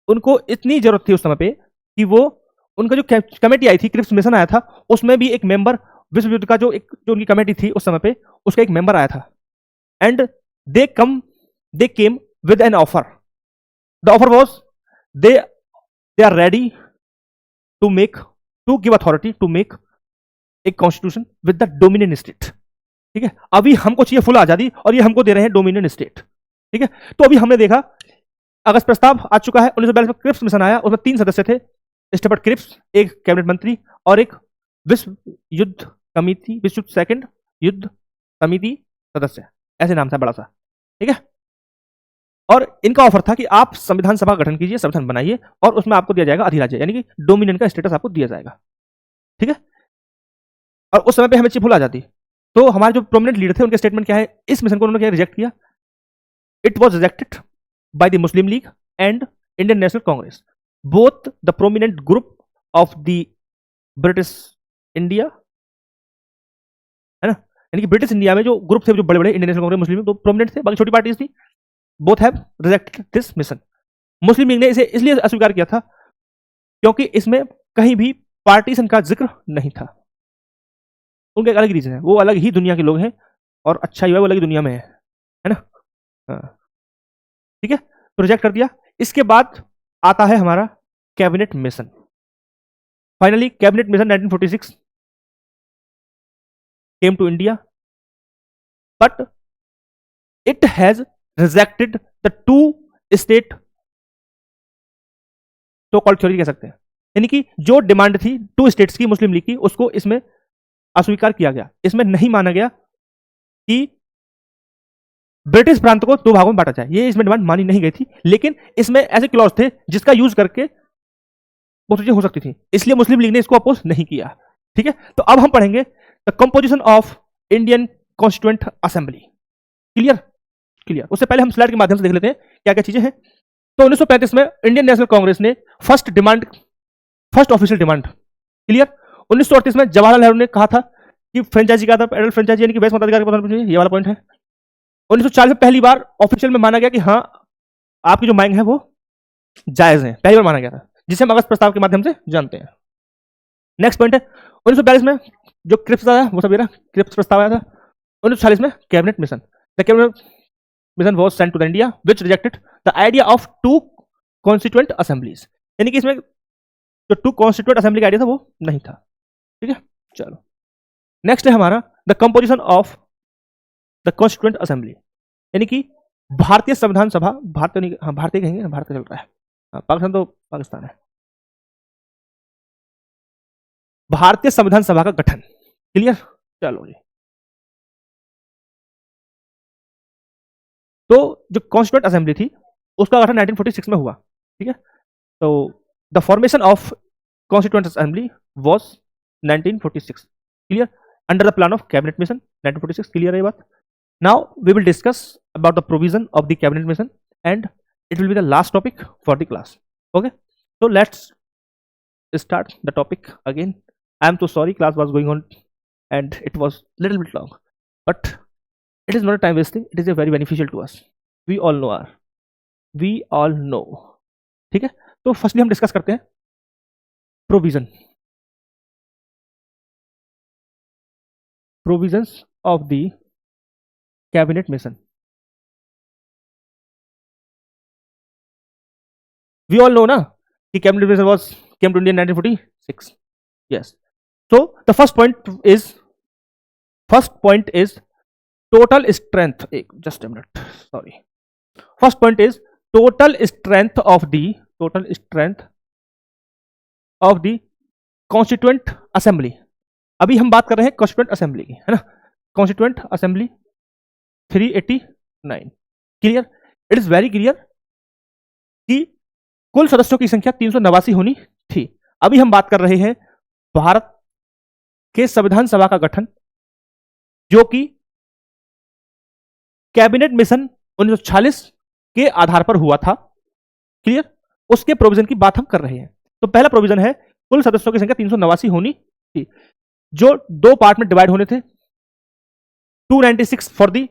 उनको इतनी जरूरत थी उस समय पे कि वो उनका जो कमेटी आई थी, क्रिप्स मिशन आया था, उसमें भी एक मेंबर, विश्व युद्ध का जो उनकी कमेटी थी उस समय पे, उसका एक मेंबर आया था। And they came with an offer. The offer was they are ready to give authority to make a constitution with the dominion state. ठीक है, अभी हमको चाहिए फुल आजादी और ये हमको दे रहे हैं डोमिनियन स्टेट। ठीक है, तो अभी हमने देखा अगस्त प्रस्ताव आ चुका है, 1942 में क्रिप्स मिशन आया, उसमें 3 सदस्य थे, स्टेफर्ड क्रिप्स, एक कैबिनेट मंत्री और एक विश्व युद्ध सेकंड युद्ध समिति सदस्य, ऐसे नाम था बड़ा सा। ठीक है, और इनका ऑफर था कि आप संविधान सभा का गठन कीजिए, संविधान बनाइए और उसमें आपको दिया जाएगा अधिराज्य, यानी कि डोमिनियन का स्टेटस आपको दिया जाएगा। ठीक है, और उस समय पे हमें फुल आजादी। तो हमारे जो प्रोमिनेंट लीडर थे उनके स्टेटमेंट क्या है, इस मिशन को उन्होंने क्या रिजेक्ट किया। It was rejected by the Muslim league and Indian National Congress, both the prominent group of the British India, है ना, यानी कि ब्रिटिश इंडिया में जो ग्रुप थे, जो बड़े बड़े, इंडियन नेशनल कांग्रेस, मुस्लिम, तो प्रोमिनेंट थे, बाकी छोटी पार्टीज थी, both have rejected this mission. Muslim League ने इसे इसलिए अस्वीकार किया था क्योंकि इसमें कहीं भी पार्टीशन का जिक्र नहीं था। उनका एक अलग रीजन है, वो अलग ही दुनिया के लोग हैं और अच्छा ही है, वो अलग ही दुनिया में है ना। हाँ, ठीक है, तो रिजेक्ट कर दिया। इसके बाद आता है हमारा cabinet mission. Finally cabinet mission 1946 came to India, but it has rejected the two state so called theory कह सकते हैं, यानी कि जो डिमांड थी 2 स्टेट्स की, मुस्लिम लीग की, उसको इसमें अस्वीकार किया गया। इसमें नहीं माना गया कि ब्रिटिश प्रांत को 2 भागों में बांटा जाए, ये इसमें डिमांड मानी नहीं गई थी, लेकिन इसमें ऐसे क्लॉज थे जिसका यूज करके वो चीजें हो सकती थी, इसलिए मुस्लिम लीग ने इसको अपोज नहीं किया। ठीक है, तो अब हम पढ़ेंगे the composition of Indian constituent assembly. Clear? उससे पहले हम स्लाइड के माध्यम से देख लेते हैं क्या क्या चीजें हैं। तो 1935 में इंडियन नेशनल कांग्रेस ने फर्स्ट ऑफिशियल डिमांड, क्लियर, 1938 में जवाहरलाल नेहरू ने कहा था कि फ्रेंचाइजी का था, एडल्ट फ्रेंचाइजी यानी कि वैश्य मताधिकार के प्रधान, ये वाला पॉइंट है। 1940 में पहली बार ऑफिशियल में माना गया कि हाँ आपकी जो मांग है वो जायज है, पहली बार माना गया था, जिसे हम अगस्त प्रस्ताव के माध्यम से जानते हैं। नेक्स्ट पॉइंट है 1942 में जो क्रिप्स आया वो सब ये रहा, क्रिप्स प्रस्ताव आया था। 1940 में cabinet mission, the cabinet mission was sent to the India which rejected the idea of two constituent assemblies, यानी कि इसमें जो टू कॉन्स्टिट्यूएंट असेंबली का आइडिया था वो नहीं था। ठीक है, चलो नेक्स्ट है हमारा the composition of the constituent assembly, यानी कि भारतीय संविधान सभा, भारतीय नहीं, हाँ भारतीय कहेंगे, भारत चल रहा है, पाकिस्तान तो पाकिस्तान है। भारतीय संविधान सभा का गठन, क्लियर, चलो जी। तो जो कॉन्स्टिट्यूएंट असेंबली थी उसका गठन 1946 में हुआ। ठीक है, तो the formation of constituent assembly was 1946, clear, under the plan of cabinet mission 1946, clear है ये बात। Now we will discuss about the provision of the cabinet mission and it will be the last topic for the class. Okay, so let's start the topic again. I am so sorry, class was going on and it was little bit long, but it is not a time wasting, it is a very beneficial to us. We all know. ठीक है, तो firstly हम discuss करते हैं provisions of the cabinet mission. We all know ना कि cabinet mission was came to India in 1946. Yes. So the first point is total strength. Just a minute. Sorry. First point is total strength of the Constituent Assembly. अभी हम बात कर रहे हैं Constituent Assembly की, है ना? Constituent Assembly 389. Clear? It is very clear कि कुल सदस्यों की संख्या 389 होनी थी। अभी हम बात कर रहे हैं भारत के संविधान सभा का गठन, जो कि कैबिनेट मिशन 1946 के आधार पर हुआ था। क्लियर, उसके प्रोविजन की बात हम कर रहे हैं। तो पहला प्रोविजन है कुल सदस्यों की संख्या 389 होनी थी, जो दो पार्ट में डिवाइड होने थे, 296 for the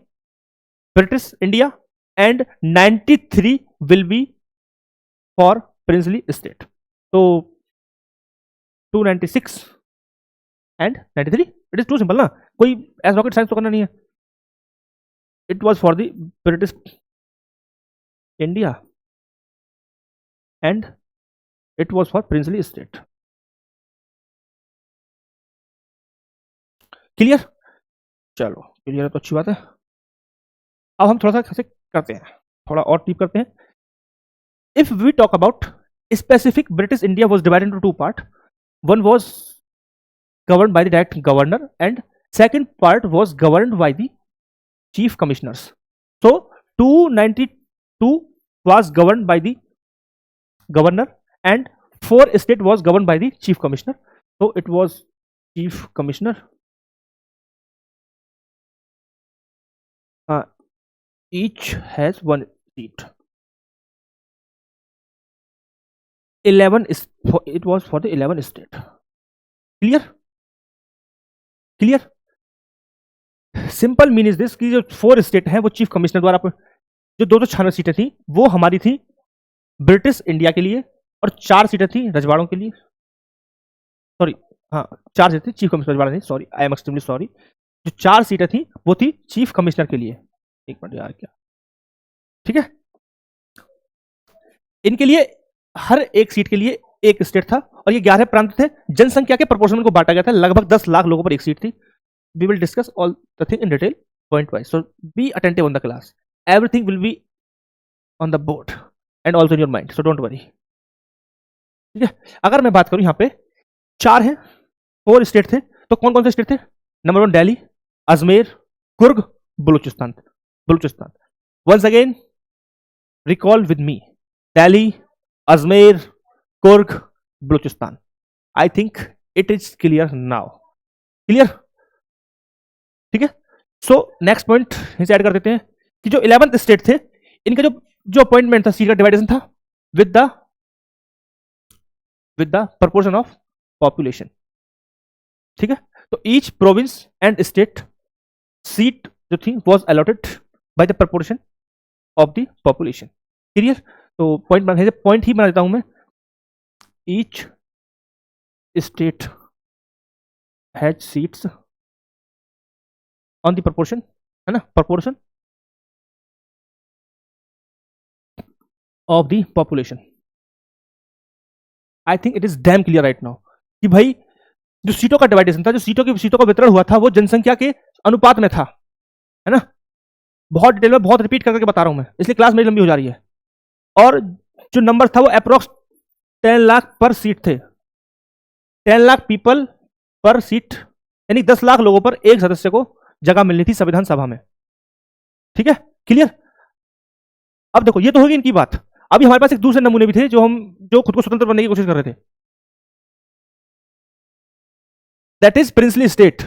British India and 93 will be for princely state. तो 296 and 93, it is too simple ना, कोई ऐसा रॉकेट साइंस तो करना नहीं है। It was for the British India and it was for princely state. Clear, चलो क्लियर है तो अच्छी बात है। अब हम थोड़ा सा करते हैं, थोड़ा और डीप करते हैं। If we talk about specific, British India was divided into two part, one was governed by the direct governor and second part was governed by the chief commissioners. So 292 was governed by the governor and 4 state was governed by the chief commissioner. So it was chief commissioner, each has one seat. 11 is for, it was for the 11 state. Clear, simple mean is this कि जो 4 state है वो chief commissioner द्वारा, जो 296 सीटें थी वो हमारी थी ब्रिटिश इंडिया के लिए और 4 सीटें थी रजवाड़ों के लिए। सॉरी, हाँ 4 सीटें थी चीफ कमिश्नर रजवाड़ा नहीं, sorry I am extremely sorry. जो 4 सीटें थी वो थी चीफ कमिश्नर के लिए। एक मिनट यार, क्या ठीक है, इनके लिए हर एक सीट के लिए एक स्टेट था और ये 11 प्रांत थे। जनसंख्या के प्रोपोर्शन को बांटा गया था, लगभग 10 लाख लोगों पर एक सीट थी। We will discuss all the thing in detail point wise, so be attentive on the class, everything will be on the board and also in your mind, so don't worry. ठीक है, अगर मैं बात करूं यहाँ पे 4 हैं, 4 स्टेट थे, तो कौन कौन से स्टेट थे? Number 1 Delhi, Ajmer, Coorg, Baluchistan. Once again recall with me, Delhi, Ajmer, Coorg, Baluchistan. I think it is clear now, clear, ठीक है। सो नेक्स्ट पॉइंट इसे ऐड कर देते हैं कि जो 11 स्टेट थे इनका जो अपॉइंटमेंट था, सीट का डिवाइडेशन था with the proportion of population. ठीक है, तो each province and state seat जो थी was allotted by the proportion of the population. Clear? तो पॉइंट ही बना देता हूं मैं, each state has seats on the proportion, है ना, proportion of the population. I think it is damn clear right now कि भाई जो सीटों का डिवाइडेशन था, जो सीटों का वितरण हुआ था, वो जनसंख्या के अनुपात में था, है ना। बहुत डिटेल में, बहुत रिपीट करके बता रहा हूं मैं, इसलिए क्लास मेरी लंबी हो जा रही है। और जो नंबर था वो अप्रोक्स 10 लाख पर सीट थे, 10 लाख पीपल पर सीट, यानी 10 लाख लोगों पर एक सदस्य को जगह मिलनी थी संविधान सभा में। ठीक है, क्लियर? अब देखो, ये तो होगी इनकी बात। अभी हमारे पास एक दूसरे नमूने भी थे जो खुद को स्वतंत्र बनने की कोशिश कर रहे थे, that is princely state.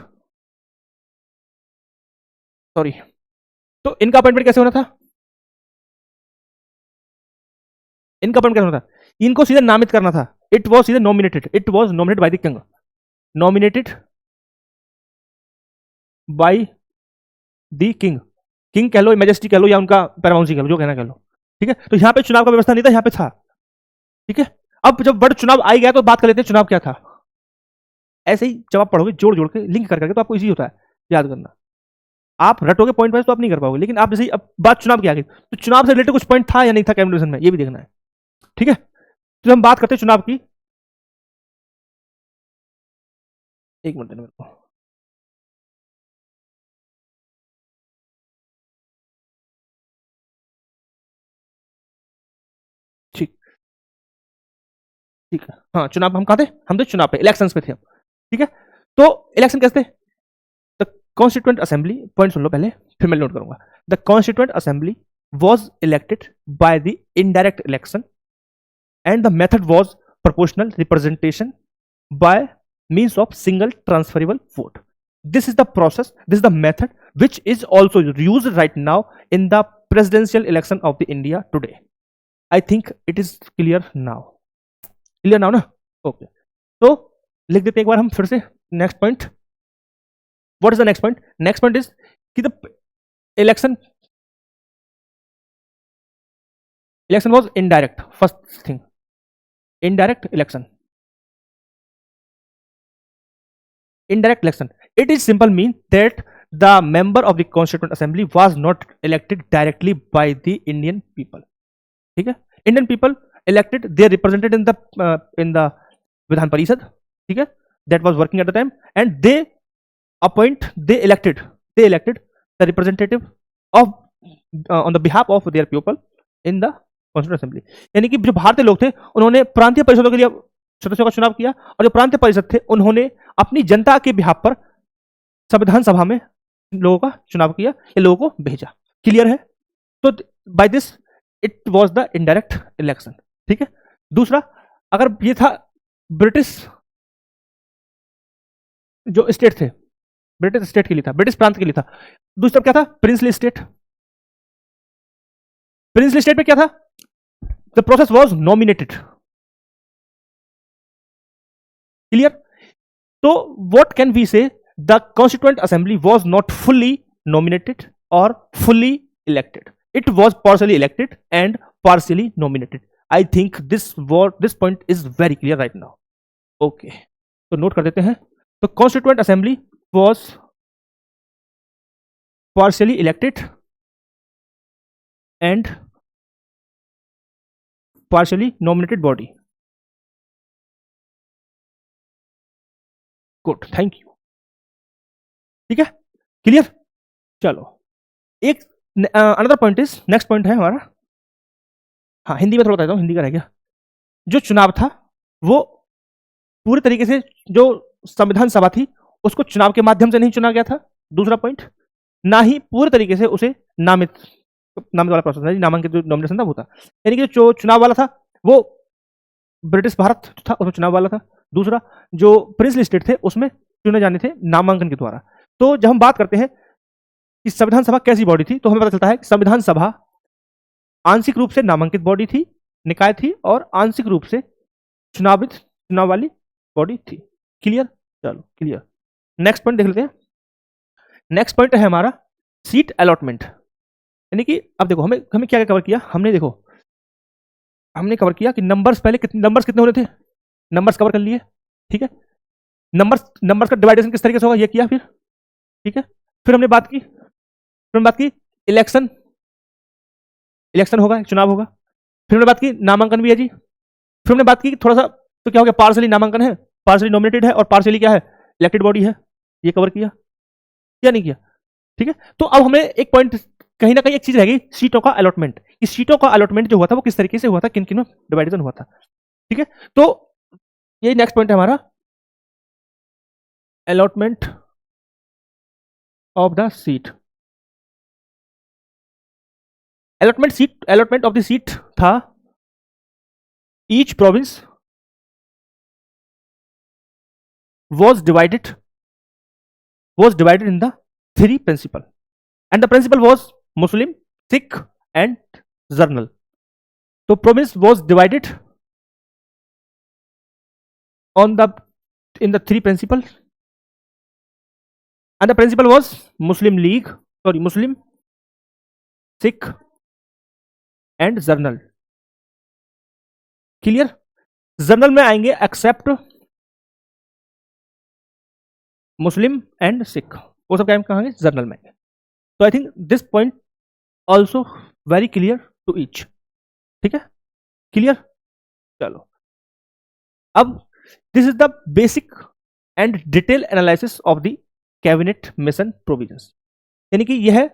Sorry, तो इनका अपॉइंटमेंट कैसे होना था? इनका अपॉइंटमेंट कैसे होना था? इनको सीधे नामित करना था। इट वॉज सीधे nominated, it was nominated by the king, nominated by the king. King कह लो, मैजेस्टी कह लो, या उनका पैरामाउंसी कह लो, जो कहना कह लो। ठीक है, तो यहां पे चुनाव का व्यवस्था नहीं था, यहां पे था। ठीक है, अब जब बड़ चुनाव आ गया तो बात कर लेते हैं चुनाव क्या था। ऐसे ही जब आप पढ़ोगे जोड़ जोड़ के, लिंक कर करके, तो आपको इजी होता है याद करना। आप रटोगे पॉइंट वाइज तो आप नहीं कर पाओगे, लेकिन आप जैसे ही अब बात चुनाव की आ गई, तो चुनाव से रिलेटेड कुछ पॉइंट था या नहीं था कैबिनेट में, ये भी देखना है। ठीक है, तो हम बात करते हैं चुनाव की। एक मिनट मेरे को, ठीक, ठीक है। हाँ, चुनाव हम कहा थे, हम थे चुनाव पे, इलेक्शन पे थे हम। ठीक है, तो इलेक्शन कैसे थे? द कॉन्स्टिट्यूएंट असेंबली, पॉइंट सुन लो पहले, फिर मैं नोट करूंगा। The constituent assembly was elected by the indirect election and the method was proportional representation by means of single transferable vote. This is the process, this is the method which is also used right now in the presidential election of the India today. I think it is clear now. Clear now ना? Okay. तो लिख देते हैं एक बार हम फिर से next point. What is the next point? Next point is कि the election was indirect. First thing, indirect election. Indirect election, it is simple mean that the member of the constituent assembly was not elected directly by the Indian people. ठीक है, Indian people elected, they represented in the Vidhan Parishad, ठीक है, that was working at the time, and they elected the representative of on the behalf of their people in the constituent assembly. यानी कि जो भारतीय लोग थे उन्होंने प्रांतीय परिषदों के लिए सदस्यों का चुनाव किया, और जो प्रांतीय परिषद थे उन्होंने अपनी जनता के बिहाफ पर संविधान सभा में लोगों का चुनाव किया, या लोगों को भेजा। क्लियर है? तो by this it was the indirect election. ठीक है, दूसरा, अगर ये था ब्रिटिश जो स्टेट थे, ब्रिटिश स्टेट के लिए था, ब्रिटिश प्रांत के लिए था। दूसरा क्या था? Princely state. प्रिंसली स्टेट में क्या था? The process was nominated. Clear? तो what can we say? The constituent assembly was not fully nominated और fully elected, it was partially elected and partially nominated. I think this point is very clear right now. Okay, तो note कर देते हैं। तो constituent assembly was partially elected and partially nominated body. Good, thank you. ठीक है, clear? चलो, एक another point is, next point है हमारा, हाँ हिंदी में थोड़ा बताता हूँ, हिंदी का रह गया। जो चुनाव था वो पूरी तरीके से, जो संविधान सभा थी उसको चुनाव के माध्यम से नहीं चुना गया था। दूसरा पॉइंट, ना ही पूरे तरीके से उसे नामित वाला प्रोसेस था, नामांकित जो नॉमिनेशन था वो था। यानी कि जो चुनाव वाला था वो ब्रिटिश भारत था, उसमें चुनाव वाला था। दूसरा, जो प्रिंसली स्टेट थे उसमें चुने जाने थे नामांकन के द्वारा। तो जब हम बात करते हैं कि संविधान सभा कैसी बॉडी थी, तो हमें पता चलता है कि संविधान सभा आंशिक रूप से नामांकित बॉडी थी, निकाय थी, और आंशिक रूप से चुनाव वाली बॉडी थी। क्लियर? चलो, क्लियर। नेक्स्ट पॉइंट देख लेते हैं। नेक्स्ट पॉइंट है हमारा सीट अलॉटमेंट। यानी कि अब देखो हमें हमें क्या क्या कवर किया हमने, देखो हमने कवर किया कि नंबर्स पहले नंबर्स कितने होने थे, नंबर्स कवर कर लिए, ठीक है। नंबर्स नंबर्स का डिवाइडेशन किस तरीके से होगा ये किया, फिर ठीक है। फिर हमने बात की, इलेक्शन, इलेक्शन होगा, चुनाव होगा। फिर हमने बात की नामांकन भी है जी। फिर हमने बात की थोड़ा सा तो क्या हो गया, पार्सली नामांकन है, पार्सली नॉमिनेटेड है, और पार्सली क्या है, इलेक्टेड बॉडी है। ये कवर किया या नहीं किया, ठीक है। तो अब हमें एक पॉइंट, कहीं ना कहीं एक चीज रहेगी, सीटों का अलॉटमेंट। इस सीटों का अलॉटमेंट जो हुआ था वो किस तरीके से हुआ था, किन किन में डिवाइडेशन हुआ था, ठीक है। तो ये नेक्स्ट पॉइंट है हमारा, allotment of the seat. Allotment of the seat था, each province was divided in the three principal, and the principal was Muslim, Sikh and Zernal. So province was divided on the in the three principal, and the principal was Muslim, Sikh and Zernal. Clear. Journal में आएंगे accept Muslim and Sikh, वो सब क्या कहेंगे general में। तो I think this point also very clear to each, ठीक है, क्लियर। चलो अब this is the basic and detail analysis of the cabinet mission provisions. यानी कि यह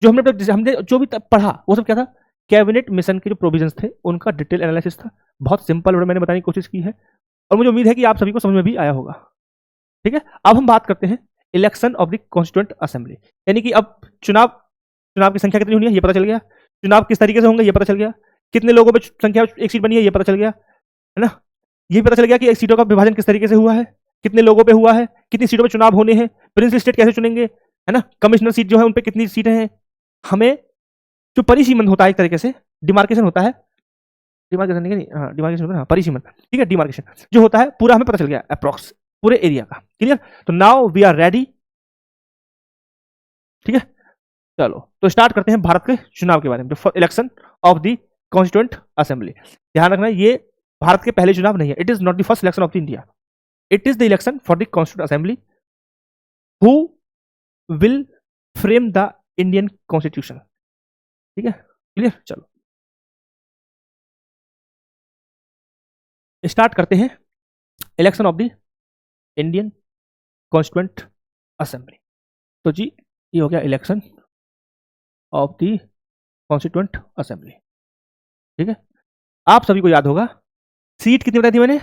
जो हमने जो भी पढ़ा वो सब क्या था, कैबिनेट मिशन के जो प्रोविजंस थे उनका डिटेल एनालिसिस था। बहुत सिंपल वर्ड मैंने बताने की कोशिश की है, और मुझे उम्मीद है कि आप सभी को समझ में भी आया होगा, ठीक है। अब हम बात करते हैं election of the constituent assembly. यानी कि अब चुनाव, चुनाव की संख्या कितनी होनी है ये पता चल गया, चुनाव किस तरीके से होंगे ये पता चल गया, कितने लोगों पे संख्या एक सीट बनी है ये पता चल गया, है ना। ये पता चल गया कि एक सीटों का विभाजन किस तरीके से हुआ है, कितने लोगों पे हुआ है, कितनी सीटों पे चुनाव होने हैं, प्रिंस स्टेट कैसे चुनेंगे, है ना, कमिश्नर सीट जो है उन पे कितनी सीटें हैं। हमें जो परिसीमन होता है, एक तरीके से डिमार्केशन होता है, डिमार्केशन नहीं, हाँ डिमार्केशन, हाँ परिसीमन, ठीक है, डिमार्केशन जो होता है पूरा हमें पता चल गया अप्रॉक्स पूरे एरिया का, क्लियर। तो नाउ वी आर रेडी, ठीक है। चलो तो स्टार्ट करते हैं भारत के चुनाव के बारे में, election of the constituent assembly. ध्यान रखना ये भारत के पहले चुनाव नहीं है, it is not the first election of the India, it is the election for the constituent assembly who will frame the Indian constitution, ठीक है, क्लियर। चलो स्टार्ट करते हैं election of the Indian constituent assembly. तो जी ये हो गया election of the constituent assembly, ठीक है। आप सभी को याद होगा सीट कितनी बताई थी मैंने,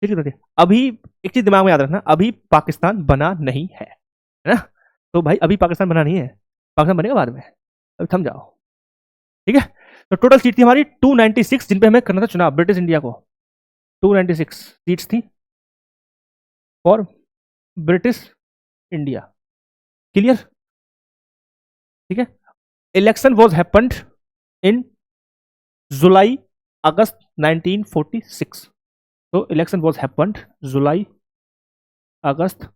सीट कितनी थी। अभी एक चीज दिमाग में याद रखना, अभी पाकिस्तान बना नहीं है ना, तो भाई अभी पाकिस्तान बना नहीं है, पाकिस्तान बनेगा बाद में, अभी थम जाओ, ठीक है। तो टोटल सीट थी हमारी 296 जिन पे हमें करना था चुनाव ब्रिटिश इंडिया को, 296 सीट्स थी फॉर ब्रिटिश इंडिया, क्लियर, ठीक है। इलेक्शन वॉज हैपेंड इन जुलाई अगस्त 1946, तो इलेक्शन वॉज हैपेंड जुलाई अगस्त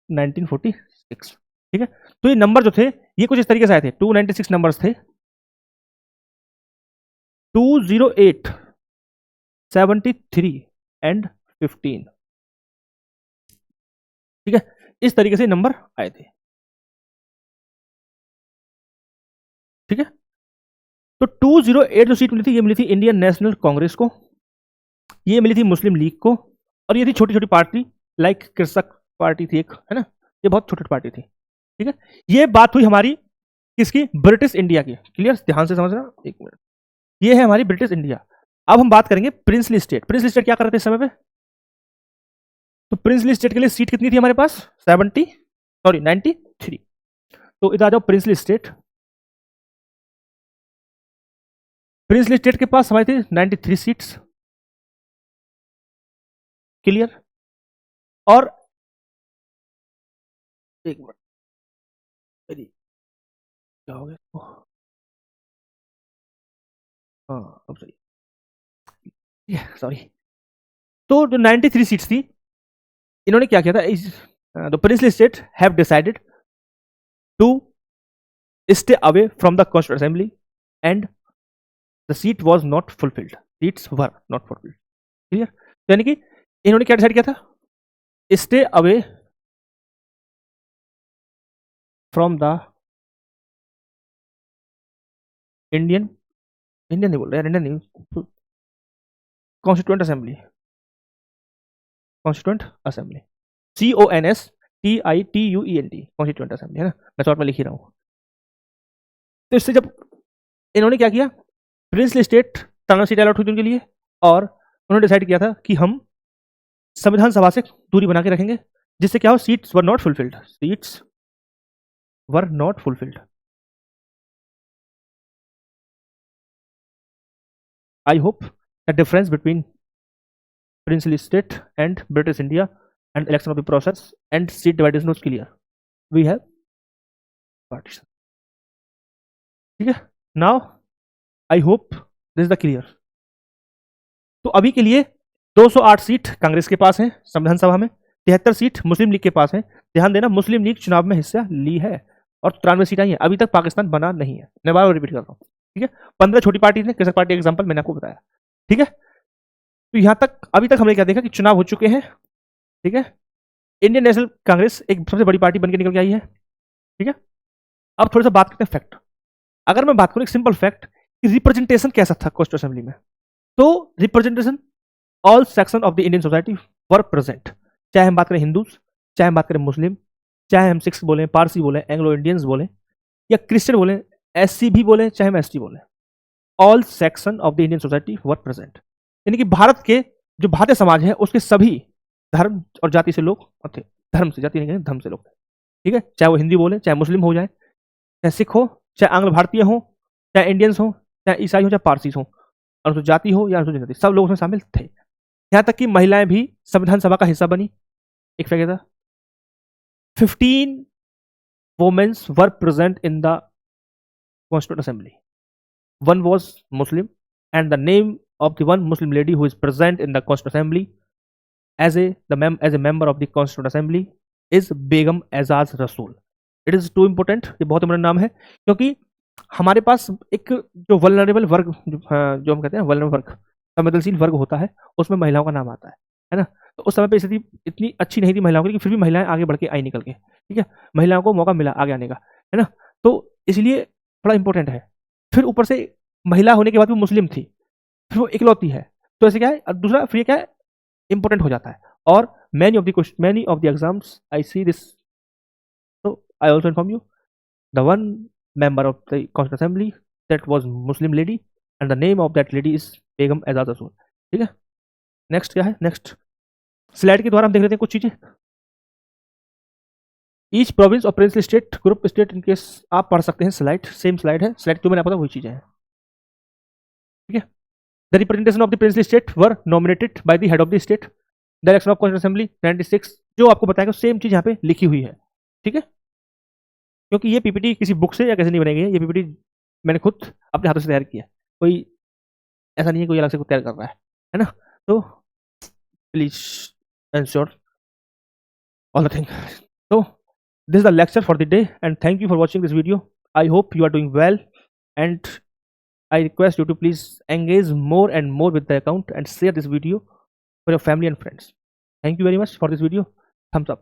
1946, ठीक है। तो ये नंबर जो थे ये कुछ इस तरीके से आए थे, 296 नंबर्स थे, 208 73 एंड 15, ठीक है, इस तरीके से नंबर आए थे, ठीक है। तो 208 जो सीट मिली थी ये मिली थी इंडियन नेशनल कांग्रेस को, ये मिली थी मुस्लिम लीग को, और ये थी छोटी छोटी पार्टी लाइक कृषक पार्टी थी एक, है ना, ये बहुत छोटी पार्टी थी, ठीक है। ये बात हुई हमारी किसकी, ब्रिटिश इंडिया की, क्लियर, ध्यान से समझना, एक मिनट, ये है हमारी ब्रिटिश इंडिया। अब हम बात करेंगे प्रिंसली स्टेट। प्रिंसली स्टेट क्या कर रहे थे इस समय पे, तो प्रिंसली स्टेट के लिए सीट कितनी थी हमारे पास, 93। तो इधर आ जाओ प्रिंसली स्टेट, प्रिंसली स्टेट के पास हमारी थी 93 सीट्स, क्लियर। और एक मिनट, क्या हो गया, हाँ अब सही, सॉरी। तो जो 93 सीट्स थी इन्होंने क्या किया था, the princely state have decided to stay away from the constituent assembly and the seat was not fulfilled, seats were not fulfilled. Clear? तो यानी कि इन्होंने क्या डिसाइड किया था, stay away from the Indian नहीं बोल रहे यार, इंडियन नहीं, constituent assembly, constituent assembly, CONSTITUENT, constituent assembly, है ना, मैं शॉर्ट में लिख ही रहा हूँ। तो इससे जब इन्होंने क्या किया, प्रिंसली स्टेट टांगा सीट अलॉट हुई थी उनके लिए, और उन्होंने डिसाइड किया था कि हम संविधान सभा से दूरी बना के रखेंगे, जिससे क्या हो, seats were not fulfilled, seats were not fulfilled. I hope the difference between princely state and British India and election of the process and seat division was clear. We have partition. ठीक है, now I hope this is the clear. तो अभी के लिए 208 seat Congress के पास है संविधान सभा में, 73 सीट मुस्लिम लीग के पास है। ध्यान देना, मुस्लिम लीग चुनाव में हिस्सा ली है और 93 सीट आई है। अभी तक पाकिस्तान बना नहीं है, मैं बार बार रिपीट कर रहा हूँ। ठीक है, 15 छोटी पार्टी ने, कृषक पार्टी एग्जाम्पल मैंने आपको बताया। ठीक है, तो यहां तक अभी तक हमने क्या देखा कि चुनाव हो चुके हैं। ठीक है, इंडियन नेशनल कांग्रेस एक सबसे बड़ी पार्टी बनकर निकल के आई है। ठीक है, अब थोड़ा सा बात करते हैं फैक्ट। अगर मैं बात करूं एक सिंपल फैक्ट कि रिप्रेजेंटेशन कैसा था कॉन्स्टिट्यूंट असेंबली में, तो representation all section of the Indian society were present. चाहे हम बात करें हिंदूज, चाहे हम बात करें मुस्लिम, चाहे हम सिख्स बोले, पारसी बोले, एंग्लो इंडियंस बोले, या क्रिश्चियन बोले, SC भी बोले, चाहे हम ST बोले, all section of the Indian society were present. यानी कि भारत के जो भारतीय समाज है उसके सभी धर्म और जाति से लोग थे, धर्म से, जाति नहीं, धर्म से लोग थे। ठीक है, चाहे वो हिंदी बोले, चाहे मुस्लिम हो जाए, चाहे सिख हो, चाहे आंग्ल भारतीय हो, चाहे इंडियंस हो, चाहे ईसाई हो, चाहे पारसी हो, अनुसूचित जाति हो या अनुसूचित जाति, सब लोग उसमें शामिल थे। यहां तक कि महिलाएं भी संविधान सभा का हिस्सा बनी। एक फैक्ट था, 15 womens were present in the constituent assembly, one was Muslim, and the name of the one Muslim lady who is present in the Constituent Assembly as a member of the Constituent Assembly is Begum Azaz Rasool. It is too important, ये बहुत बड़ा नाम है, क्योंकि हमारे पास एक जो vulnerable वर्ग, जो हम कहते हैं वल्नरेबल वर्ग, संवेदनशील वर्ग होता है, उसमें महिलाओं का नाम आता है ना। तो उस समय पे स्थिति इतनी अच्छी नहीं थी महिलाओं की, फिर भी महिलाएं आगे बढ़ के आई निकल के। ठीक है, महिलाओं को मौका मिला आगे आने का, है ना, तो इसलिए बड़ा इंपॉर्टेंट है। फिर ऊपर से महिला होने के बाद वो मुस्लिम थी, फिर वो इकलौती है, तो ऐसे क्या है, दूसरा फिर क्या है, इंपॉर्टेंट हो जाता है। और many of the exams I see this, so I also inform you the one member of the Constituent Assembly that was Muslim lady and the name of that lady is Begum Azaz Rasool. ठीक है, next क्या है, next slide के द्वारा हम देख लेते हैं कुछ चीजें। ईच प्रोविंस और princely state, group state, in case आप पढ़ सकते हैं, स्लाइड सेम स्लाइड है, स्लाइड जो मैंने आपको वही चीजें हैं। ठीक है, the representation of the princely state were nominated by the head of the state, the election of constituent assembly 96, जो आपको बताएगा सेम चीज यहाँ पे लिखी हुई है। ठीक है, क्योंकि ये PPT किसी बुक से या कैसे नहीं बनेगी, ये PPT मैंने खुद अपने हाथों से तैयार किया है, कोई ऐसा नहीं है कोई अलग से तैयार कर रहा है ना। तो please ensure all the thing. तो this is the lecture for the day and thank you for watching this video. I hope you are doing well and I request you to please engage more and more with the account and share this video for your family and friends. Thank you very much for this video. Thumbs up.